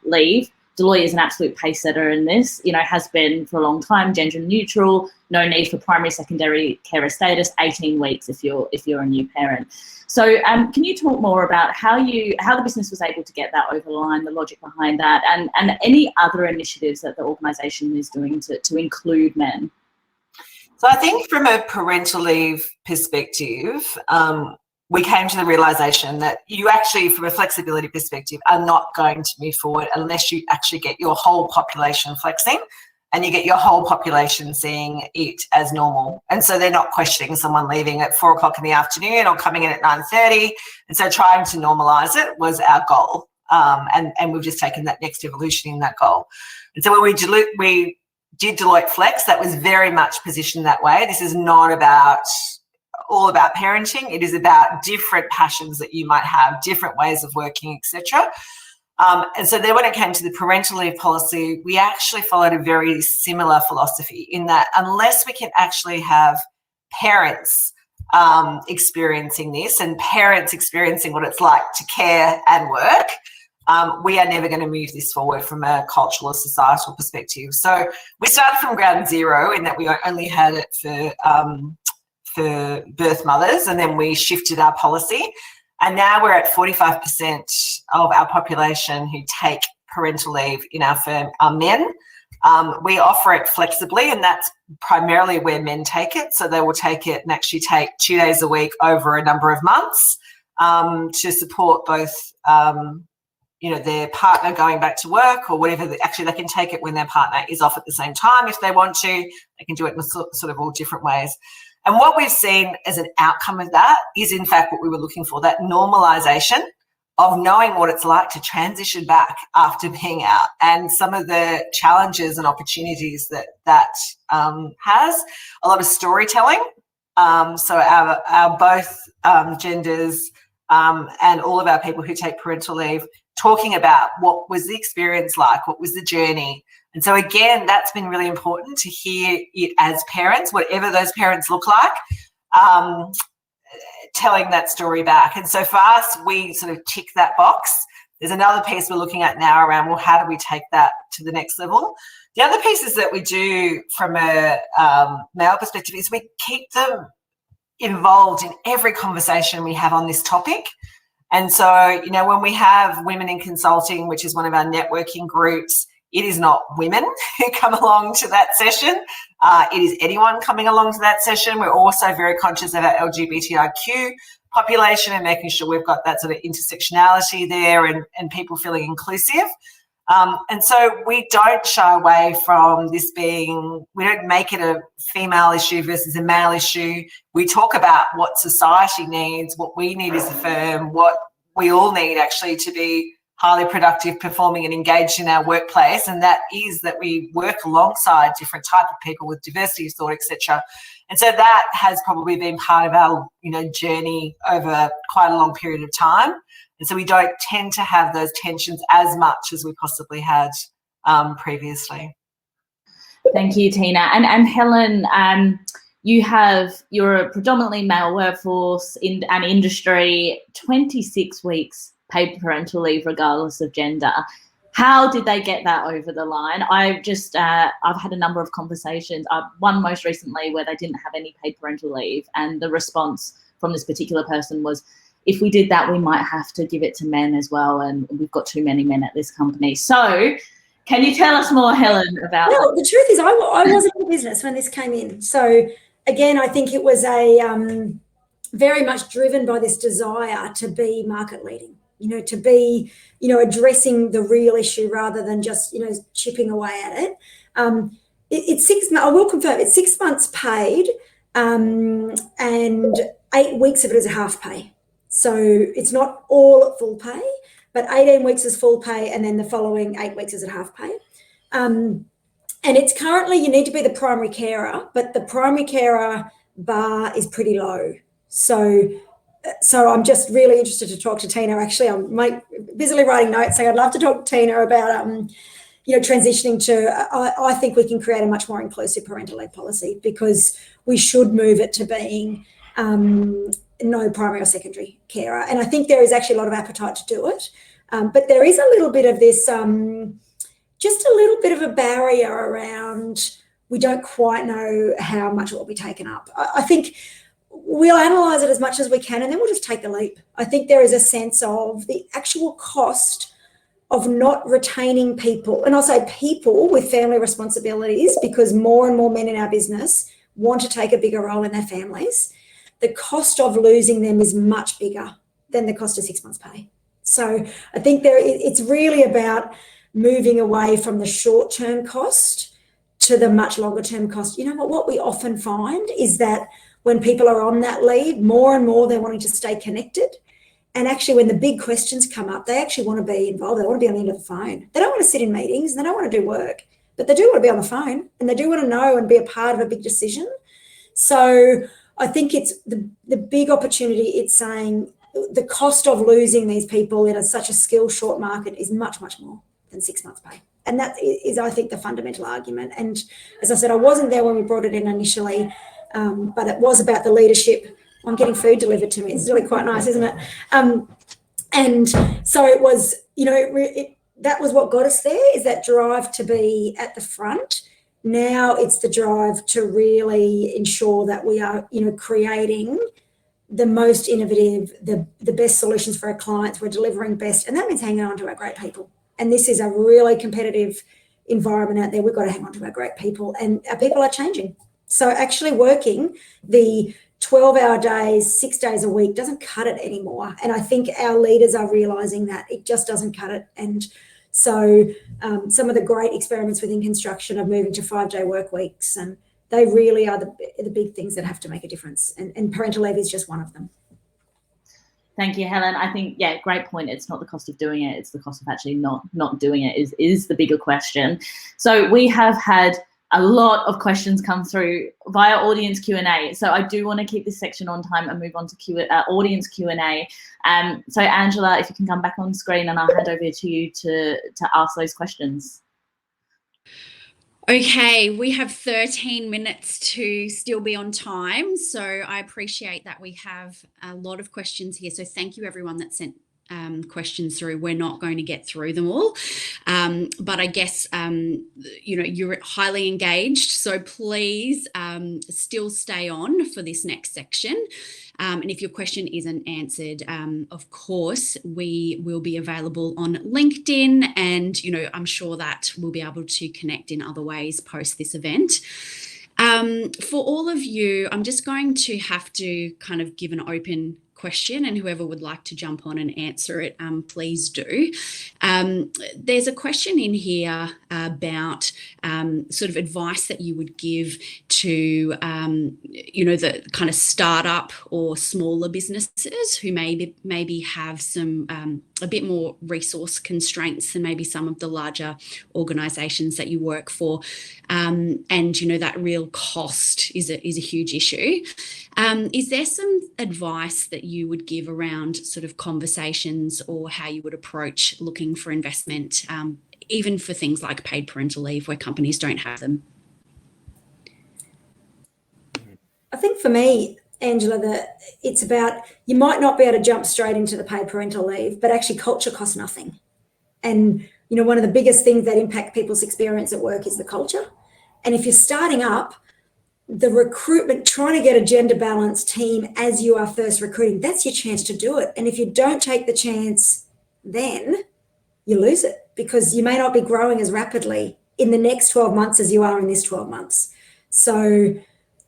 leave. Deloitte is an absolute pace setter in this, has been for a long time, gender neutral, no need for primary, secondary carer status, 18 weeks if you're a new parent. So can you talk more about how the business was able to get that over the line, the logic behind that, and any other initiatives that the organisation is doing to include men? So I think from a parental leave perspective, we came to the realisation that you actually, from a flexibility perspective, are not going to move forward unless you actually get your whole population flexing and you get your whole population seeing it as normal. And so they're not questioning someone leaving at 4 o'clock in the afternoon or coming in at 9:30. And so trying to normalise it was our goal. And we've just taken that next evolution in that goal. And so when we did Deloitte Flex, that was very much positioned that way. This is not all about parenting. It is about different passions that you might have, different ways of working, etc. And so then when it came to the parental leave policy, we actually followed a very similar philosophy in that unless we can actually have parents experiencing this and parents experiencing what it's like to care and work, we are never going to move this forward from a cultural or societal perspective. So we started from ground zero in that we only had it for birth mothers, and then we shifted our policy. And now we're at 45% of our population who take parental leave in our firm are men. We offer it flexibly, and that's primarily where men take it. So they will take it and actually take 2 days a week over a number of months to support both their partner going back to work or whatever. Actually, they can take it when their partner is off at the same time if they want to. They can do it in sort of all different ways. And what we've seen as an outcome of that is, in fact, what we were looking for, that normalisation of knowing what it's like to transition back after being out and some of the challenges and opportunities that has. A lot of storytelling. So our both genders and all of our people who take parental leave talking about what was the experience like, what was the journey. And so, again, that's been really important to hear it as parents, whatever those parents look like, telling that story back. And so for us, we sort of tick that box. There's another piece we're looking at now around, well, how do we take that to the next level? The other pieces that we do from a male perspective is we keep them involved in every conversation we have on this topic. And so, when we have Women in Consulting, which is one of our networking groups, it is not women who come along to that session. It is anyone coming along to that session. We're also very conscious of our LGBTIQ population and making sure we've got that sort of intersectionality there and people feeling inclusive. And so we don't shy away from this being, we don't make it a female issue versus a male issue. We talk about what society needs, what we need as a firm, what we all need actually to be highly productive, performing and engaged in our workplace. And that is that we work alongside different type of people with diversity of thought, etc. And so that has probably been part of our, journey over quite a long period of time. And so we don't tend to have those tensions as much as we possibly had previously. Thank you, Tina. And Helen, you're a predominantly male workforce in an industry, 26 weeks paid parental leave regardless of gender. How did they get that over the line? I've had a number of conversations, one most recently where they didn't have any paid parental leave, and the response from this particular person was, if we did that, we might have to give it to men as well, and we've got too many men at this company. So can you tell us more, Helen, about that? Well, the truth is I wasn't in the business when this came in. So again, I think it was a very much driven by this desire to be market leading, to be, addressing the real issue rather than just, chipping away at it. It's 6 months, I will confirm, it's 6 months paid and 8 weeks of it is a half pay. So it's not all at full pay, but 18 weeks is full pay and then the following 8 weeks is at half pay. And it's currently, you need to be the primary carer, but the primary carer bar is pretty low. So I'm just really interested to talk to Tina. Actually, I'm busily writing notes saying I'd love to talk to Tina about, transitioning to, I think we can create a much more inclusive parental leave policy, because we should move it to being no primary or secondary carer. And I think there is actually a lot of appetite to do it. But there is a little bit of this, just a little bit of a barrier around, we don't quite know how much it will be taken up. I think we'll analyse it as much as we can and then we'll just take the leap. I think there is a sense of the actual cost of not retaining people, and I'll say people with family responsibilities, because more and more men in our business want to take a bigger role in their families, the cost of losing them is much bigger than the cost of 6 months' pay. So I think it's really about moving away from the short-term cost to the much longer-term cost. You know what we often find is that when people are on that leave, more and more they're wanting to stay connected. And actually, when the big questions come up, they actually want to be involved. They want to be on the end of the phone. They don't want to sit in meetings and they don't want to do work, but they do want to be on the phone and they do want to know and be a part of a big decision. So I think it's the big opportunity. It's saying the cost of losing these people in such a skill short market is much, much more than 6 months' pay. And that is, I think, the fundamental argument. And as I said, I wasn't there when we brought it in initially, but it was about the leadership. I'm getting food delivered to me. It's really quite nice, isn't it? And so it was, that was what got us there, is that drive to be at the front. Now it's the drive to really ensure that we are, creating the most innovative, the best solutions for our clients. We're delivering best, and that means hanging on to our great people. And this is a really competitive environment out there. We've got to hang on to our great people, and our people are changing. So actually working the 12-hour days, 6 days a week doesn't cut it anymore. And I think our leaders are realising that it just doesn't cut it. And so some of the great experiments within construction are moving to 5-day work weeks, and they really are the big things that have to make a difference. And parental leave is just one of them. Thank you, Helen. I think, great point. It's not the cost of doing it, it's the cost of actually not doing it is the bigger question. So we have had a lot of questions come through via audience Q&A. So I do want to keep this section on time and move on to audience Q&A. So Angela, if you can come back on screen, and I'll hand over to you to ask those questions. Okay, we have 13 minutes to still be on time. So I appreciate that we have a lot of questions here. So thank you everyone that sent questions through. We're not going to get through them all, but I guess you're highly engaged, so please still stay on for this next section, and if your question isn't answered, of course we will be available on LinkedIn, and I'm sure that we'll be able to connect in other ways post this event. For all of you, I'm just going to have to kind of give an open question, and whoever would like to jump on and answer it, please do. There's a question in here about sort of advice that you would give to, the kind of startup or smaller businesses who maybe have some a bit more resource constraints than maybe some of the larger organisations that you work for, and that real cost is a huge issue. Is there some advice that you would give around sort of conversations or how you would approach looking for investment, even for things like paid parental leave where companies don't have them? I think for me, Angela, that it's about, you might not be able to jump straight into the paid parental leave, but actually culture costs nothing. And, one of the biggest things that impact people's experience at work is the culture. And if you're starting up, the recruitment, trying to get a gender balanced team as you are first recruiting, that's your chance to do it. And if you don't take the chance, then you lose it, because you may not be growing as rapidly in the next 12 months as you are in this 12 months. So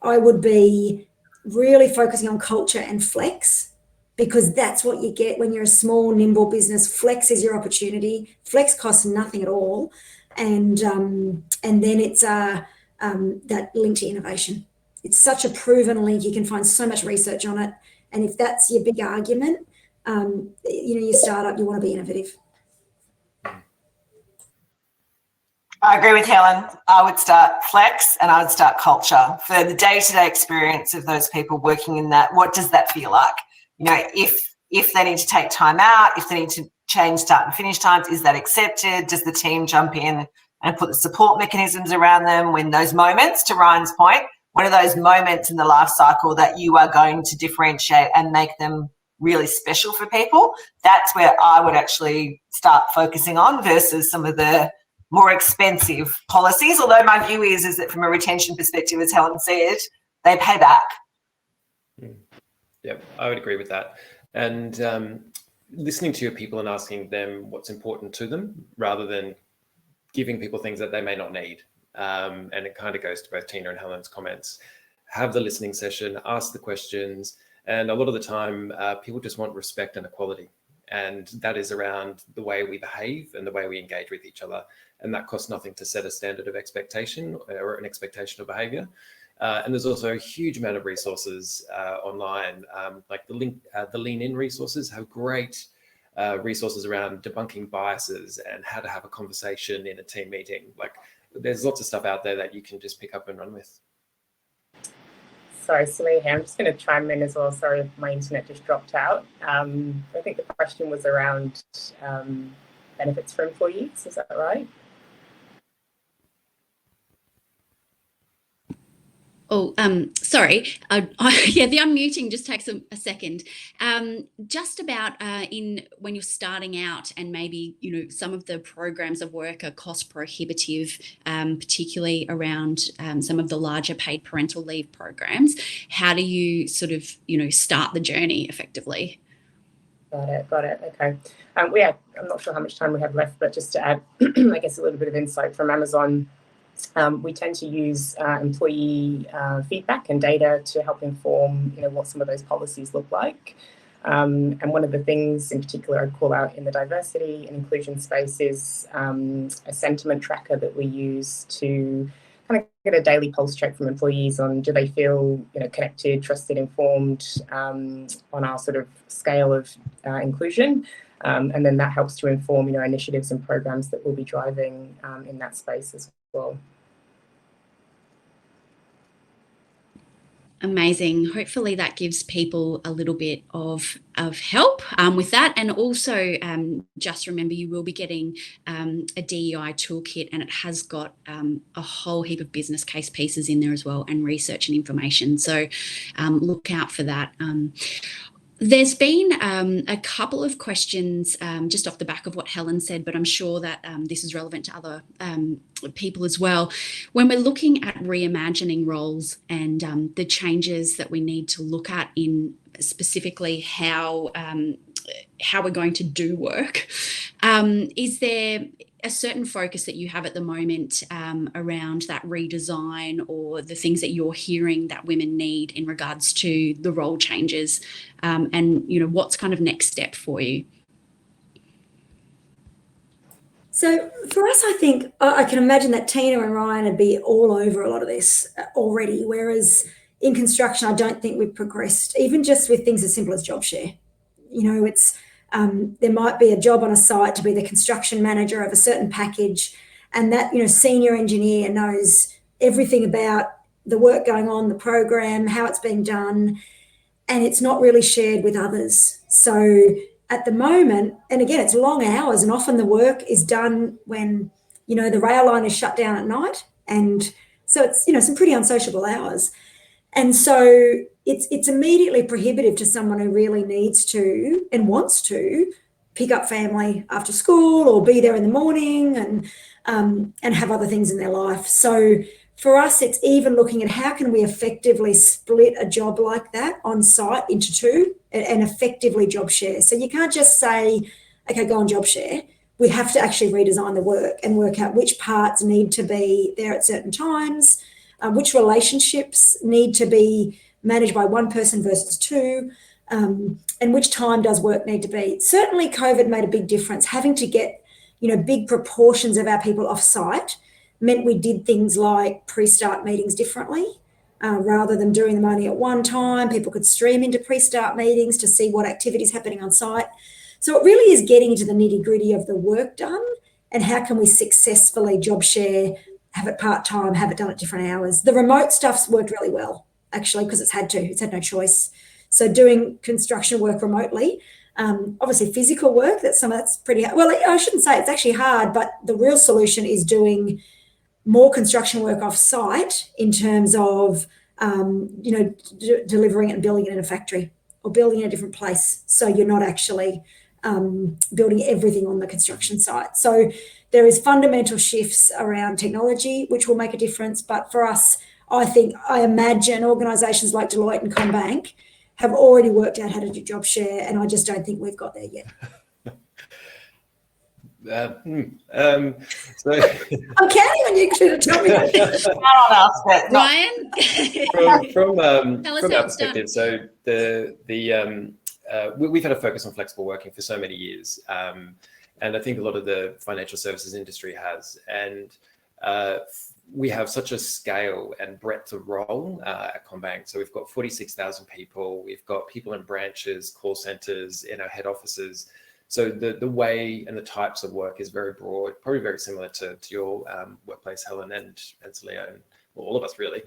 I would be really focusing on culture and flex, because that's what you get when you're a small, nimble business. Flex is your opportunity. Flex costs nothing at all. And then it's that link to innovation. It's such a proven link. You can find so much research on it. And if that's your big argument, you start up, you want to be innovative. I agree with Helen. I would start flex and I would start culture. For the day-to-day experience of those people working in that, what does that feel like? If they need to take time out, if they need to change start and finish times, is that accepted? Does the team jump in and put the support mechanisms around them when those moments, to Ryan's point, what are those moments in the life cycle that you are going to differentiate and make them really special for people? That's where I would actually start focusing on versus some of the more expensive policies. Although my view is that from a retention perspective, as Helen said, they pay back. Yeah, I would agree with that. And listening to your people and asking them what's important to them rather than giving people things that they may not need. And it kind of goes to both Tina and Helen's comments. have the listening session, ask the questions. And a lot of the time, people just want respect and equality. And that is around the way we behave and the way we engage with each other. And that costs nothing to set a standard of expectation or an expectation of behavior. And there's also a huge amount of resources online, like the Lean In resources have great resources around debunking biases and how to have a conversation in a team meeting. Like, there's lots of stuff out there that you can just pick up and run with. Sorry, Celia here. I'm just going to chime in as well. Sorry if my internet just dropped out. I think the question was around benefits for employees. Is that right? Oh, sorry. Yeah, the unmuting just takes a second. Just about when you're starting out and maybe, some of the programs of work are cost prohibitive, particularly around some of the larger paid parental leave programs. How do you sort of, start the journey effectively? Got it. Okay. Yeah, I'm not sure how much time we have left, but just to add, I guess, a little bit of insight from Amazon. We tend to use employee feedback and data to help inform, what some of those policies look like. And one of the things in particular I'd call out in the diversity and inclusion space is a sentiment tracker that we use to kind of get a daily pulse check from employees on do they feel, connected, trusted, informed on our sort of scale of inclusion. And then that helps to inform, initiatives and programs that we'll be driving in that space as well. Amazing. Hopefully that gives people a little bit of help with that. And also just remember you will be getting a DEI toolkit, and it has got a whole heap of business case pieces in there as well, and research and information. So look out for that. There's been a couple of questions just off the back of what Helen said, but I'm sure that this is relevant to other people as well. When we're looking at reimagining roles and the changes that we need to look at in specifically how we're going to do work, is there a certain focus that you have at the moment around that redesign, or the things that you're hearing that women need in regards to the role changes, and what's kind of next step for you? So for us, I think I can imagine that Tina and Ryan would be all over a lot of this already, whereas in construction, I don't think we've progressed, even just with things as simple as job share. It's there might be a job on a site to be the construction manager of a certain package, and that senior engineer knows everything about the work going on, the program, how it's being done, and it's not really shared with others. So at the moment, and again, it's long hours, and often the work is done when the rail line is shut down at night, and so it's some pretty unsociable hours. And so it's immediately prohibitive to someone who really needs to and wants to pick up family after school or be there in the morning and have other things in their life. So for us, it's even looking at how can we effectively split a job like that on site into two and effectively job share. So you can't just say, okay, go on job share. We have to actually redesign the work and work out which parts need to be there at certain times, which relationships need to be managed by one person versus two, and which time does work need to be. Certainly COVID made a big difference. Having to get, big proportions of our people off site meant we did things like pre-start meetings differently. Rather than doing them only at one time, people could stream into pre-start meetings to see what activities happening on site. So it really is getting into the nitty-gritty of the work done and how can we successfully job share, have it part-time, have it done at different hours. The remote stuff's worked really well, actually, because it's had no choice. So doing construction work remotely, obviously physical work, that's pretty hard. Well, I shouldn't say it's actually hard, but the real solution is doing more construction work off-site in terms of, delivering it and building it in a factory or building in a different place. So you're not actually building everything on the construction site. So there is fundamental shifts around technology, which will make a difference. But for us, I imagine organisations like Deloitte and CommBank have already worked out how to do job share, and I just don't think we've got there yet. So I'm counting on you to tell me. Ryan, from our perspective, so we've had a focus on flexible working for so many years, and I think a lot of the financial services industry has, and we have such a scale and breadth of role at CommBank. So we've got 46,000 people, we've got people in branches, call centers, in our head offices. So the way and the types of work is very broad, probably very similar to your workplace, Helen and Celia, and well, all of us really.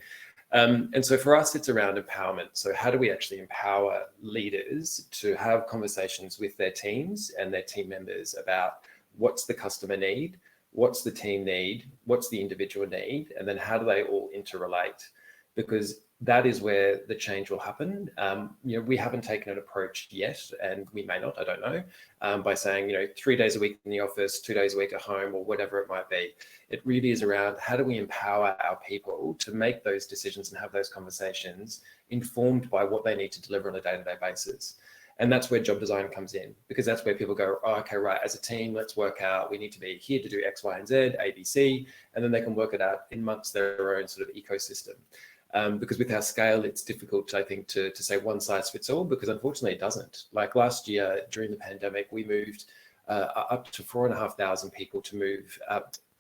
And so for us, it's around empowerment. So how do we actually empower leaders to have conversations with their teams and their team members about what's the customer need, what's the team need, what's the individual need, and then how do they all interrelate? Because that is where the change will happen. We haven't taken an approach yet, and we may not, I don't know, by saying, 3 days a week in the office, 2 days a week at home, or whatever it might be. It really is around how do we empower our people to make those decisions and have those conversations informed by what they need to deliver on a day-to-day basis. And that's where job design comes in, because that's where people go, oh, okay, right, as a team, let's work out, we need to be here to do X, Y, and Z, A, B, C, and then they can work it out in amongst their own sort of ecosystem. Because with our scale, it's difficult, I think, to say one size fits all, because unfortunately it doesn't. Like last year during the pandemic, we moved up to 4,500 people to move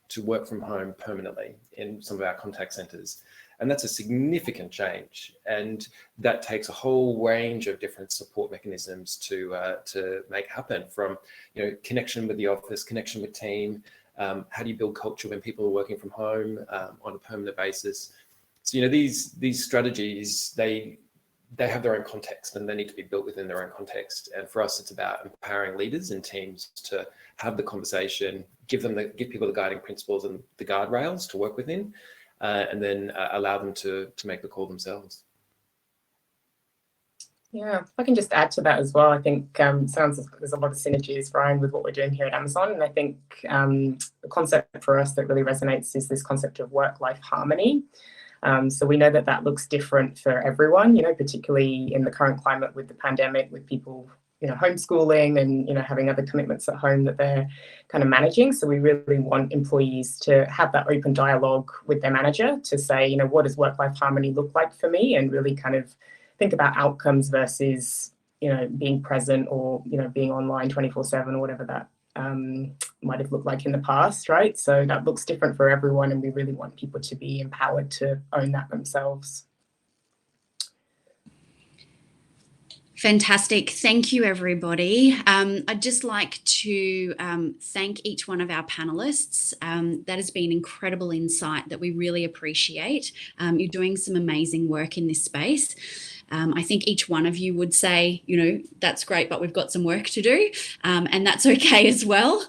to work from home permanently in some of our contact centers. And that's a significant change. And that takes a whole range of different support mechanisms to make happen, from connection with the office, connection with team, how do you build culture when people are working from home on a permanent basis. So, these strategies, they have their own context and they need to be built within their own context. And for us, it's about empowering leaders and teams to have the conversation, give people the guiding principles and the guardrails to work within, and then allow them to make the call themselves. Yeah, if I can just add to that as well, I think sounds like there's a lot of synergies, Ryan, with what we're doing here at Amazon. And I think the concept for us that really resonates is this concept of work-life harmony. So we know that looks different for everyone, particularly in the current climate with the pandemic, with people, homeschooling and, having other commitments at home that they're kind of managing. So we really want employees to have that open dialogue with their manager to say, what does work-life harmony look like for me? And really kind of think about outcomes versus, being present or, being online 24/7 or whatever that might have looked like in the past, right? So that looks different for everyone, and we really want people to be empowered to own that themselves. Fantastic. Thank you, everybody. I'd just like to thank each one of our panelists. That has been incredible insight that we really appreciate. You're doing some amazing work in this space. I think each one of you would say, that's great, but we've got some work to do, and that's okay as well.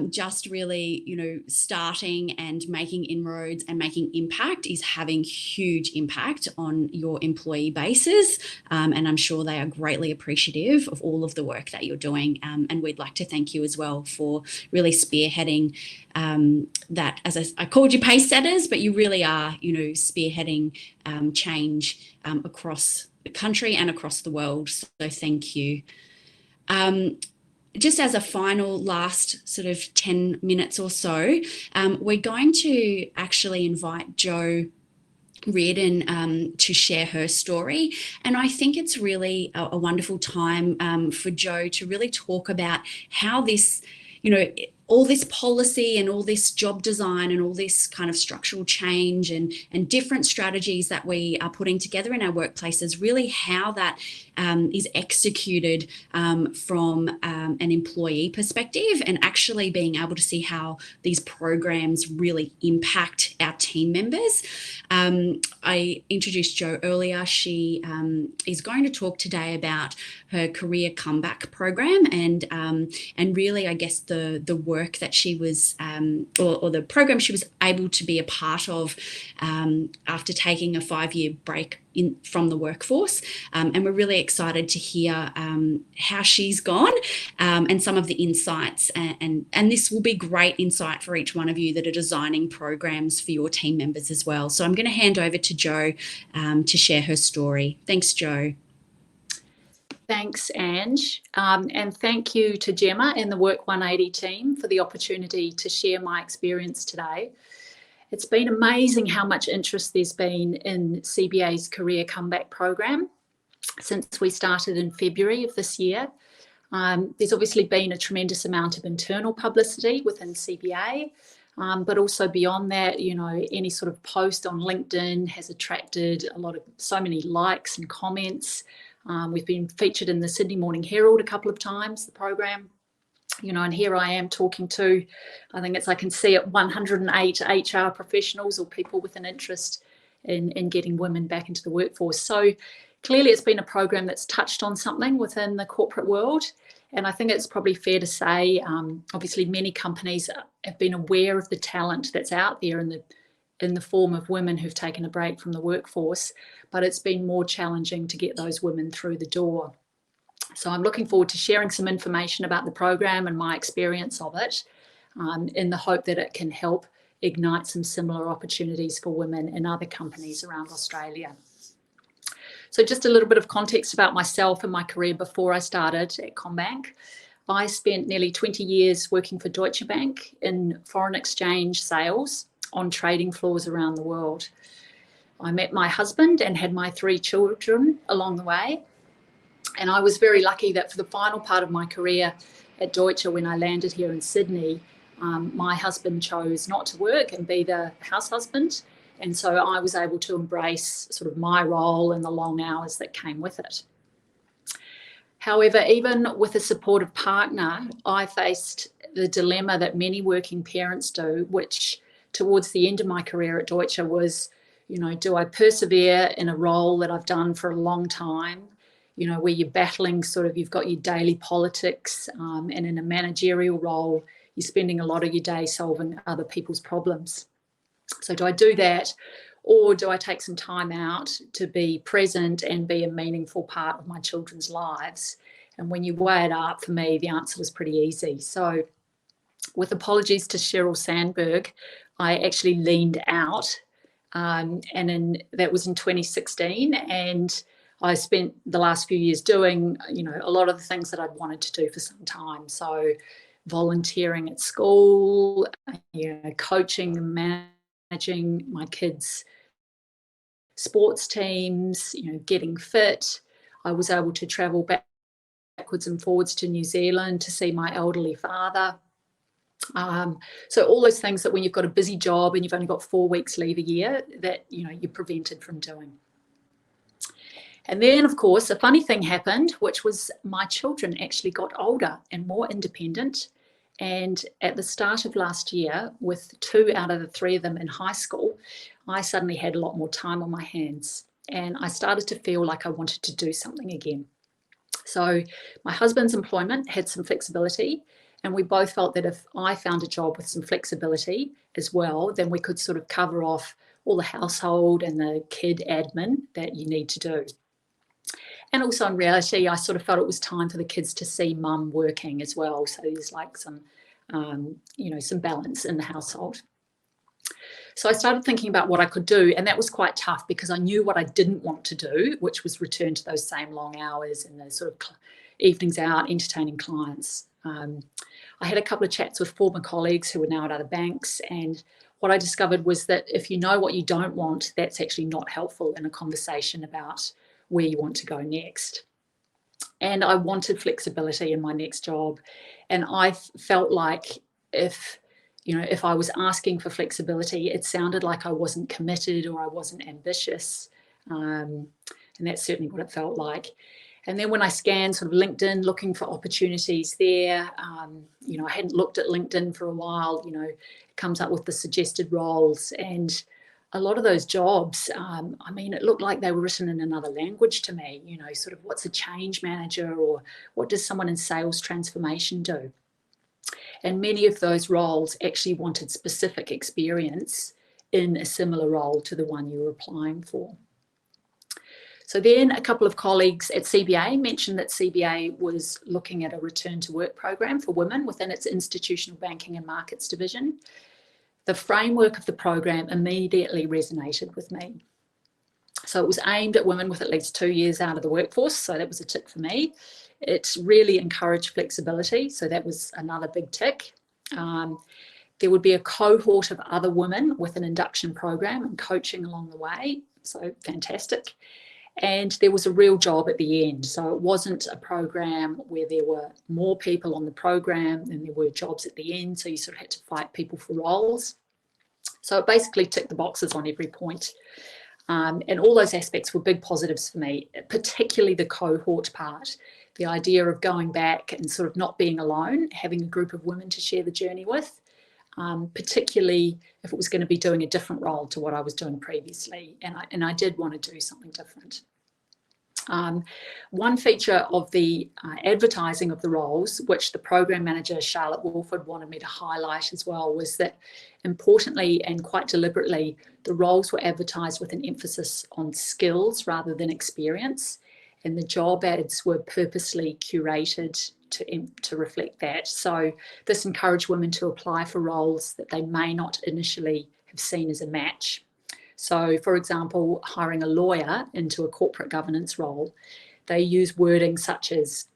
Just really, starting and making inroads and making impact is having huge impact on your employee bases, and I'm sure they are greatly appreciative of all of the work that you're doing, and we'd like to thank you as well for really spearheading that. As I called you pace setters, but you really are, spearheading change across the country and across the world. So thank you. Just as a final last sort of 10 minutes or so, we're going to actually invite Jo Reardon to share her story. And I think it's really a wonderful time for Jo to really talk about how this, all this policy and all this job design and all this kind of structural change and different strategies that we are putting together in our workplaces, really how that is executed from an employee perspective, and actually being able to see how these programs really impact our team members. I introduced Jo earlier. She is going to talk today about her career comeback program and really, I guess, the work that she was or the program she was able to be a part of after taking a 5-year break from the workforce, and we're really excited to hear how she's gone and some of the insights, and this will be great insight for each one of you that are designing programs for your team members as well. So I'm going to hand over to Jo to share her story. Thanks, Jo. Thanks, Ange. And thank you to Gemma and the Work 180 team for the opportunity to share my experience today. It's been amazing how much interest there's been in CBA's Career Comeback program since we started in February of this year. There's obviously been a tremendous amount of internal publicity within CBA, but also beyond that, you know, any sort of post on LinkedIn has attracted so many likes and comments. We've been featured in the Sydney Morning Herald a couple of times, the program, you know, and here I am talking to, I think I can see it, 108 HR professionals or people with an interest in getting women back into the workforce. So clearly it's been a program that's touched on something within the corporate world. And I think it's probably fair to say, obviously many companies have been aware of the talent that's out there in the form of women who've taken a break from the workforce, but it's been more challenging to get those women through the door. So I'm looking forward to sharing some information about the program and my experience of it, in the hope that it can help ignite some similar opportunities for women in other companies around Australia. So just a little bit of context about myself and my career before I started at CommBank. I spent nearly 20 years working for Deutsche Bank in foreign exchange sales on trading floors around the world. I met my husband and had my 3 children along the way. And I was very lucky that for the final part of my career at Deutsche, when I landed here in Sydney, my husband chose not to work and be the house husband. And so I was able to embrace sort of my role and the long hours that came with it. However, even with a supportive partner, I faced the dilemma that many working parents do, which towards the end of my career at Deutsche was, you know, do I persevere in a role that I've done for a long time, you know, where you're battling sort of, you've got your daily politics, and in a managerial role, you're spending a lot of your day solving other people's problems. So do I do that, or do I take some time out to be present and be a meaningful part of my children's lives? And when you weigh it up, for me, the answer was pretty easy. So with apologies to Sheryl Sandberg, I actually leaned out, and that was in 2016, and I spent the last few years doing, you know, a lot of the things that I'd wanted to do for some time. So volunteering at school, you know, coaching and managing my kids' sports teams, you know, getting fit. I was able to travel backwards and forwards to New Zealand to see my elderly father. So all those things that when you've got a busy job and you've only got 4 weeks leave a year, that, you know, you're prevented from doing. And then, of course, a funny thing happened, which was my children actually got older and more independent. And at the start of last year, with 2 out of the 3 of them in high school, I suddenly had a lot more time on my hands. And I started to feel like I wanted to do something again. So my husband's employment had some flexibility, and we both felt that if I found a job with some flexibility as well, then we could sort of cover off all the household and the kid admin that you need to do. And also in reality, I sort of felt it was time for the kids to see mum working as well. So there's like some, you know, some balance in the household. So I started thinking about what I could do, and that was quite tough because I knew what I didn't want to do, which was return to those same long hours and the sort of evenings out entertaining clients. I had a couple of chats with former colleagues who were now at other banks, and what I discovered was that if you know what you don't want, that's actually not helpful in a conversation about where you want to go next. And I wanted flexibility in my next job, and I felt like if I was asking for flexibility, it sounded like I wasn't committed or I wasn't ambitious, and that's certainly what it felt like. And then when I scanned sort of LinkedIn looking for opportunities there, you know, I hadn't looked at LinkedIn for a while, you know, it comes up with the suggested roles, and a lot of those jobs, I mean, it looked like they were written in another language to me, you know, sort of what's a change manager, or what does someone in sales transformation do? And many of those roles actually wanted specific experience in a similar role to the one you were applying for. So then a couple of colleagues at CBA mentioned that CBA was looking at a return to work program for women within its institutional banking and markets division. The framework of the program immediately resonated with me. So it was aimed at women with at least 2 years out of the workforce. So that was a tick for me. It really encouraged flexibility. So that was another big tick. There would be a cohort of other women with an induction program and coaching along the way. So fantastic. And there was a real job at the end. So it wasn't a program where there were more people on the program than there were jobs at the end. So you sort of had to fight people for roles. So it basically ticked the boxes on every point. And all those aspects were big positives for me, particularly the cohort part. The idea of going back and sort of not being alone, having a group of women to share the journey with. Particularly if it was going to be doing a different role to what I was doing previously. And I did want to do something different. One feature of the advertising of the roles, which the program manager, Charlotte Wilford, wanted me to highlight as well, was that importantly and quite deliberately, the roles were advertised with an emphasis on skills rather than experience. And the job ads were purposely curated to reflect that. So this encouraged women to apply for roles that they may not initially have seen as a match. So, for example, hiring a lawyer into a corporate governance role, they use wording such as,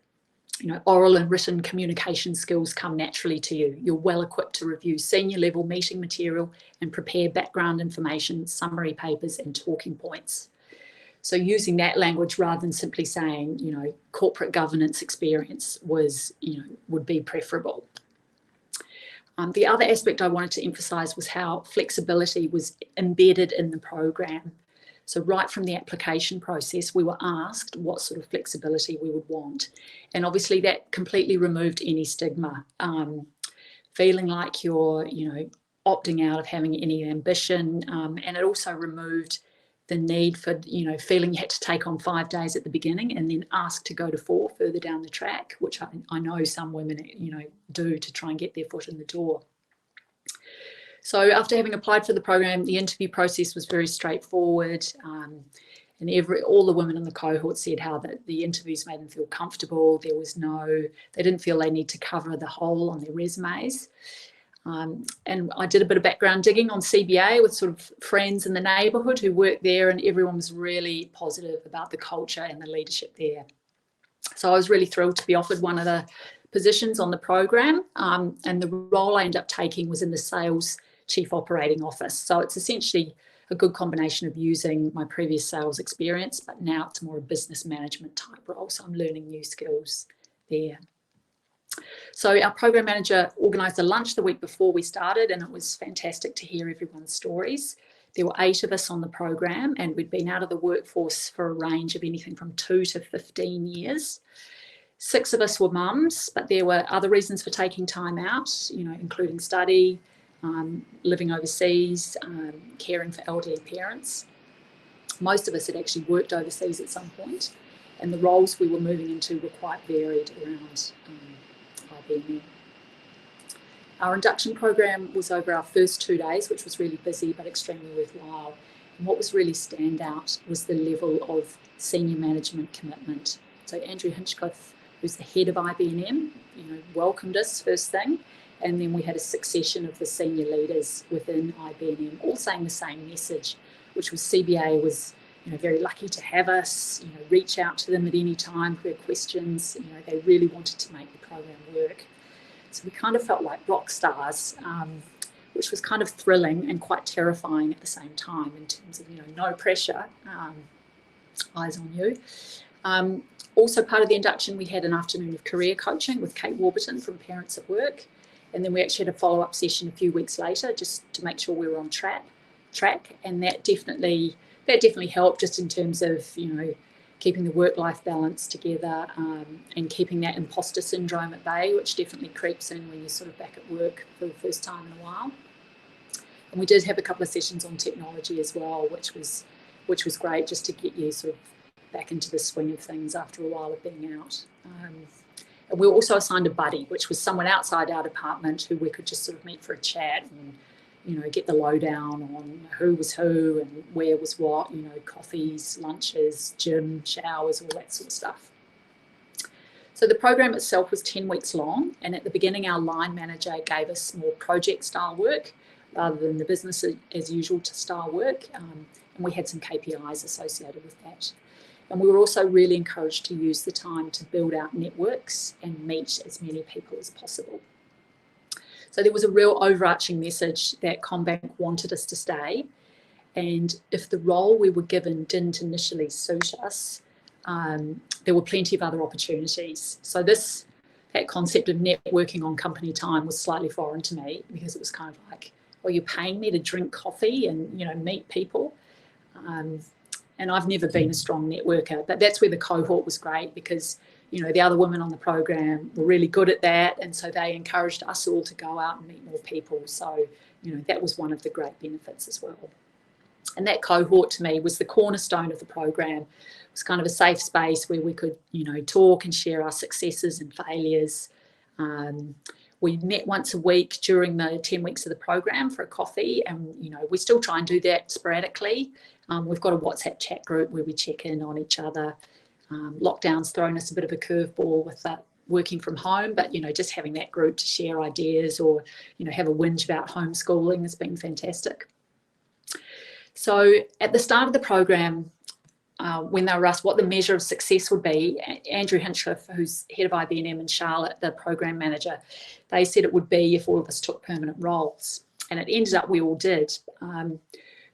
oral and written communication skills come naturally to you. You're well equipped to review senior level meeting material and prepare background information, summary papers and talking points. So using that language rather than simply saying, corporate governance experience would be preferable. The other aspect I wanted to emphasise was how flexibility was embedded in the program. So right from the application process, we were asked what sort of flexibility we would want. And obviously that completely removed any stigma. Feeling like you're, opting out of having any ambition. And it also removed the need for, feeling you had to take on 5 days at the beginning and then ask to go to 4 further down the track, which I know some women, do to try and get their foot in the door. So after having applied for the program, the interview process was very straightforward. And all the women in the cohort said how the interviews made them feel comfortable. They didn't feel they need to cover the hole on their resumes. And I did a bit of background digging on CBA with sort of friends in the neighbourhood who worked there, and everyone was really positive about the culture and the leadership there. So I was really thrilled to be offered one of the positions on the program, and the role I ended up taking was in the sales chief operating office. So it's essentially a good combination of using my previous sales experience, but now it's more a business management type role. So I'm learning new skills there. So our program manager organised a lunch the week before we started, and it was fantastic to hear everyone's stories. There were 8 of us on the program, and we'd been out of the workforce for a range of anything from 2 to 15 years. 6 of us were mums, but there were other reasons for taking time out, including study, living overseas, caring for elderly parents. Most of us had actually worked overseas at some point, and the roles we were moving into were quite varied around IBM. Our induction program was over our first 2 days, which was really busy but extremely worthwhile. And what was really standout was the level of senior management commitment. So Andrew Hinchcliffe, who's the head of IBM, welcomed us first thing. And then we had a succession of the senior leaders within IBM, all saying the same message, which was CBA was very lucky to have us, reach out to them at any time for questions. They really wanted to make the program work. So we kind of felt like rock stars, which was kind of thrilling and quite terrifying at the same time in terms of, no pressure, eyes on you. Also part of the induction, we had an afternoon of career coaching with Kate Warburton from Parents at Work. And then we actually had a follow-up session a few weeks later just to make sure we were on track. And that definitely helped just in terms of, keeping the work-life balance together and keeping that imposter syndrome at bay, which definitely creeps in when you're sort of back at work for the first time in a while. And we did have a couple of sessions on technology as well, which was great just to get you sort of back into the swing of things after a while of being out. And we were also assigned a buddy, which was someone outside our department who we could just sort of meet for a chat and, get the lowdown on who was who and where was what, coffees, lunches, gym, showers, all that sort of stuff. So the program itself was 10 weeks long, and at the beginning our line manager gave us more project style work rather than the business as usual style work. And and we had some KPIs associated with that. And we were also really encouraged to use the time to build out networks and meet as many people as possible. So there was a real overarching message that CommBank wanted us to stay. And if the role we were given didn't initially suit us, there were plenty of other opportunities. So that concept of networking on company time was slightly foreign to me, because it was kind of like, well, you're paying me to drink coffee and, you know, meet people. And I've never been a strong networker, but that's where the cohort was great, because, you know, the other women on the program were really good at that. And so they encouraged us all to go out and meet more people. So, you know, that was one of the great benefits as well. And that cohort to me was the cornerstone of the program. It was kind of a safe space where we could, you know, talk and share our successes and failures. We met once a week during the 10 weeks of the program for a coffee, and, you know, we still try and do that sporadically. We've got a WhatsApp chat group where we check in on each other. Lockdown's thrown us a bit of a curveball with that working from home, but, you know, just having that group to share ideas or, you know, have a whinge about homeschooling has been fantastic. So at the start of the program, when they were asked what the measure of success would be, Andrew Hinchcliffe, who's head of IB&M, and Charlotte, the program manager, they said it would be if all of us took permanent roles. And it ended up we all did.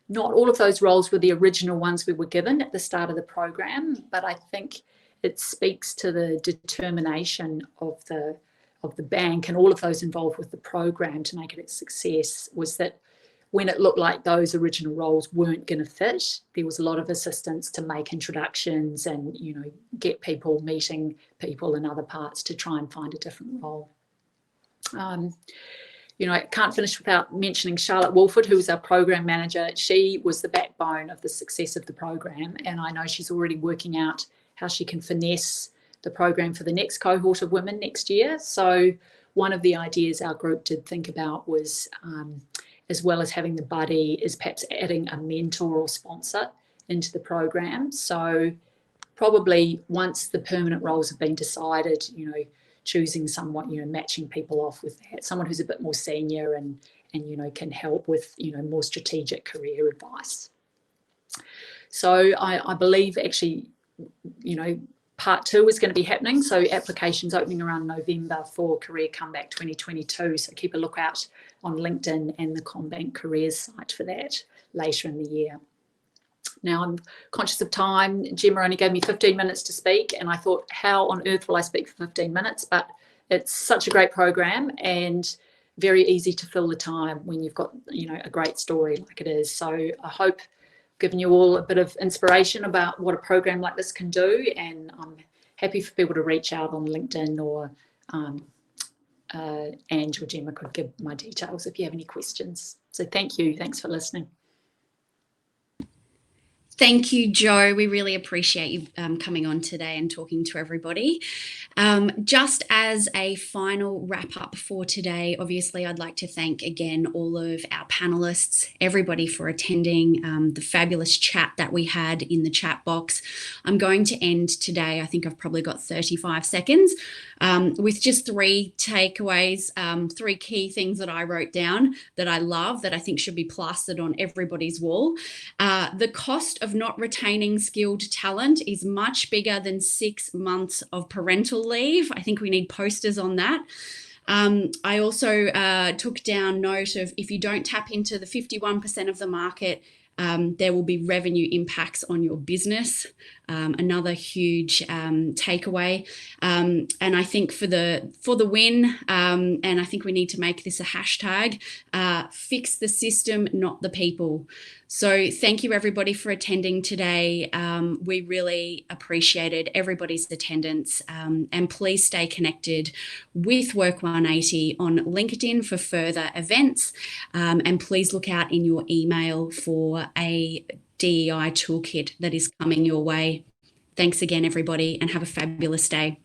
Not all of those roles were the original ones we were given at the start of the program, but I think it speaks to the determination of the bank and all of those involved with the program to make it a success, was that when it looked like those original roles weren't going to fit, there was a lot of assistance to make introductions and, you know, get people meeting people in other parts to try and find a different role. You know, I can't finish without mentioning Charlotte Wilford, who was our program manager. She was the backbone of the success of the program, and I know she's already working out how she can finesse the program for the next cohort of women next year. So one of the ideas our group did think about was, as well as having the buddy, is perhaps adding a mentor or sponsor into the program. So probably once the permanent roles have been decided, you know, choosing someone, you know, matching people off with that, someone who's a bit more senior and you know, can help with, you know, more strategic career advice. So I believe actually, you know, part 2 is going to be happening. So applications opening around November for Career Comeback 2022. So keep a lookout on LinkedIn and the CommBank careers site for that later in the year. Now, I'm conscious of time. Gemma only gave me 15 minutes to speak, and I thought, how on earth will I speak for 15 minutes? But it's such a great program and very easy to fill the time when you've got, you know, a great story like it is. So I hope I've given you all a bit of inspiration about what a program like this can do, and I'm happy for people to reach out on LinkedIn, or Ange or Gemma could give my details if you have any questions. So thank you. Thanks for listening. Thank you, Jo. We really appreciate you coming on today and talking to everybody. Just as a final wrap up for today, obviously I'd like to thank again all of our panelists, everybody for attending, the fabulous chat that we had in the chat box. I'm going to end today, I think I've probably got 35 seconds, with just 3 takeaways, 3 key things that I wrote down that I love, that I think should be plastered on everybody's wall. The cost of not retaining skilled talent is much bigger than 6 months of parental leave. I think we need posters on that. I also took down note of, if you don't tap into the 51% of the market, there will be revenue impacts on your business. Another huge takeaway. And I think for the win, and I think we need to make this a hashtag, fix the system, not the people. So thank you everybody for attending today. We really appreciated everybody's attendance, and please stay connected with Work 180 on LinkedIn for further events, and please look out in your email for a DEI toolkit that is coming your way. Thanks again, everybody, and have a fabulous day.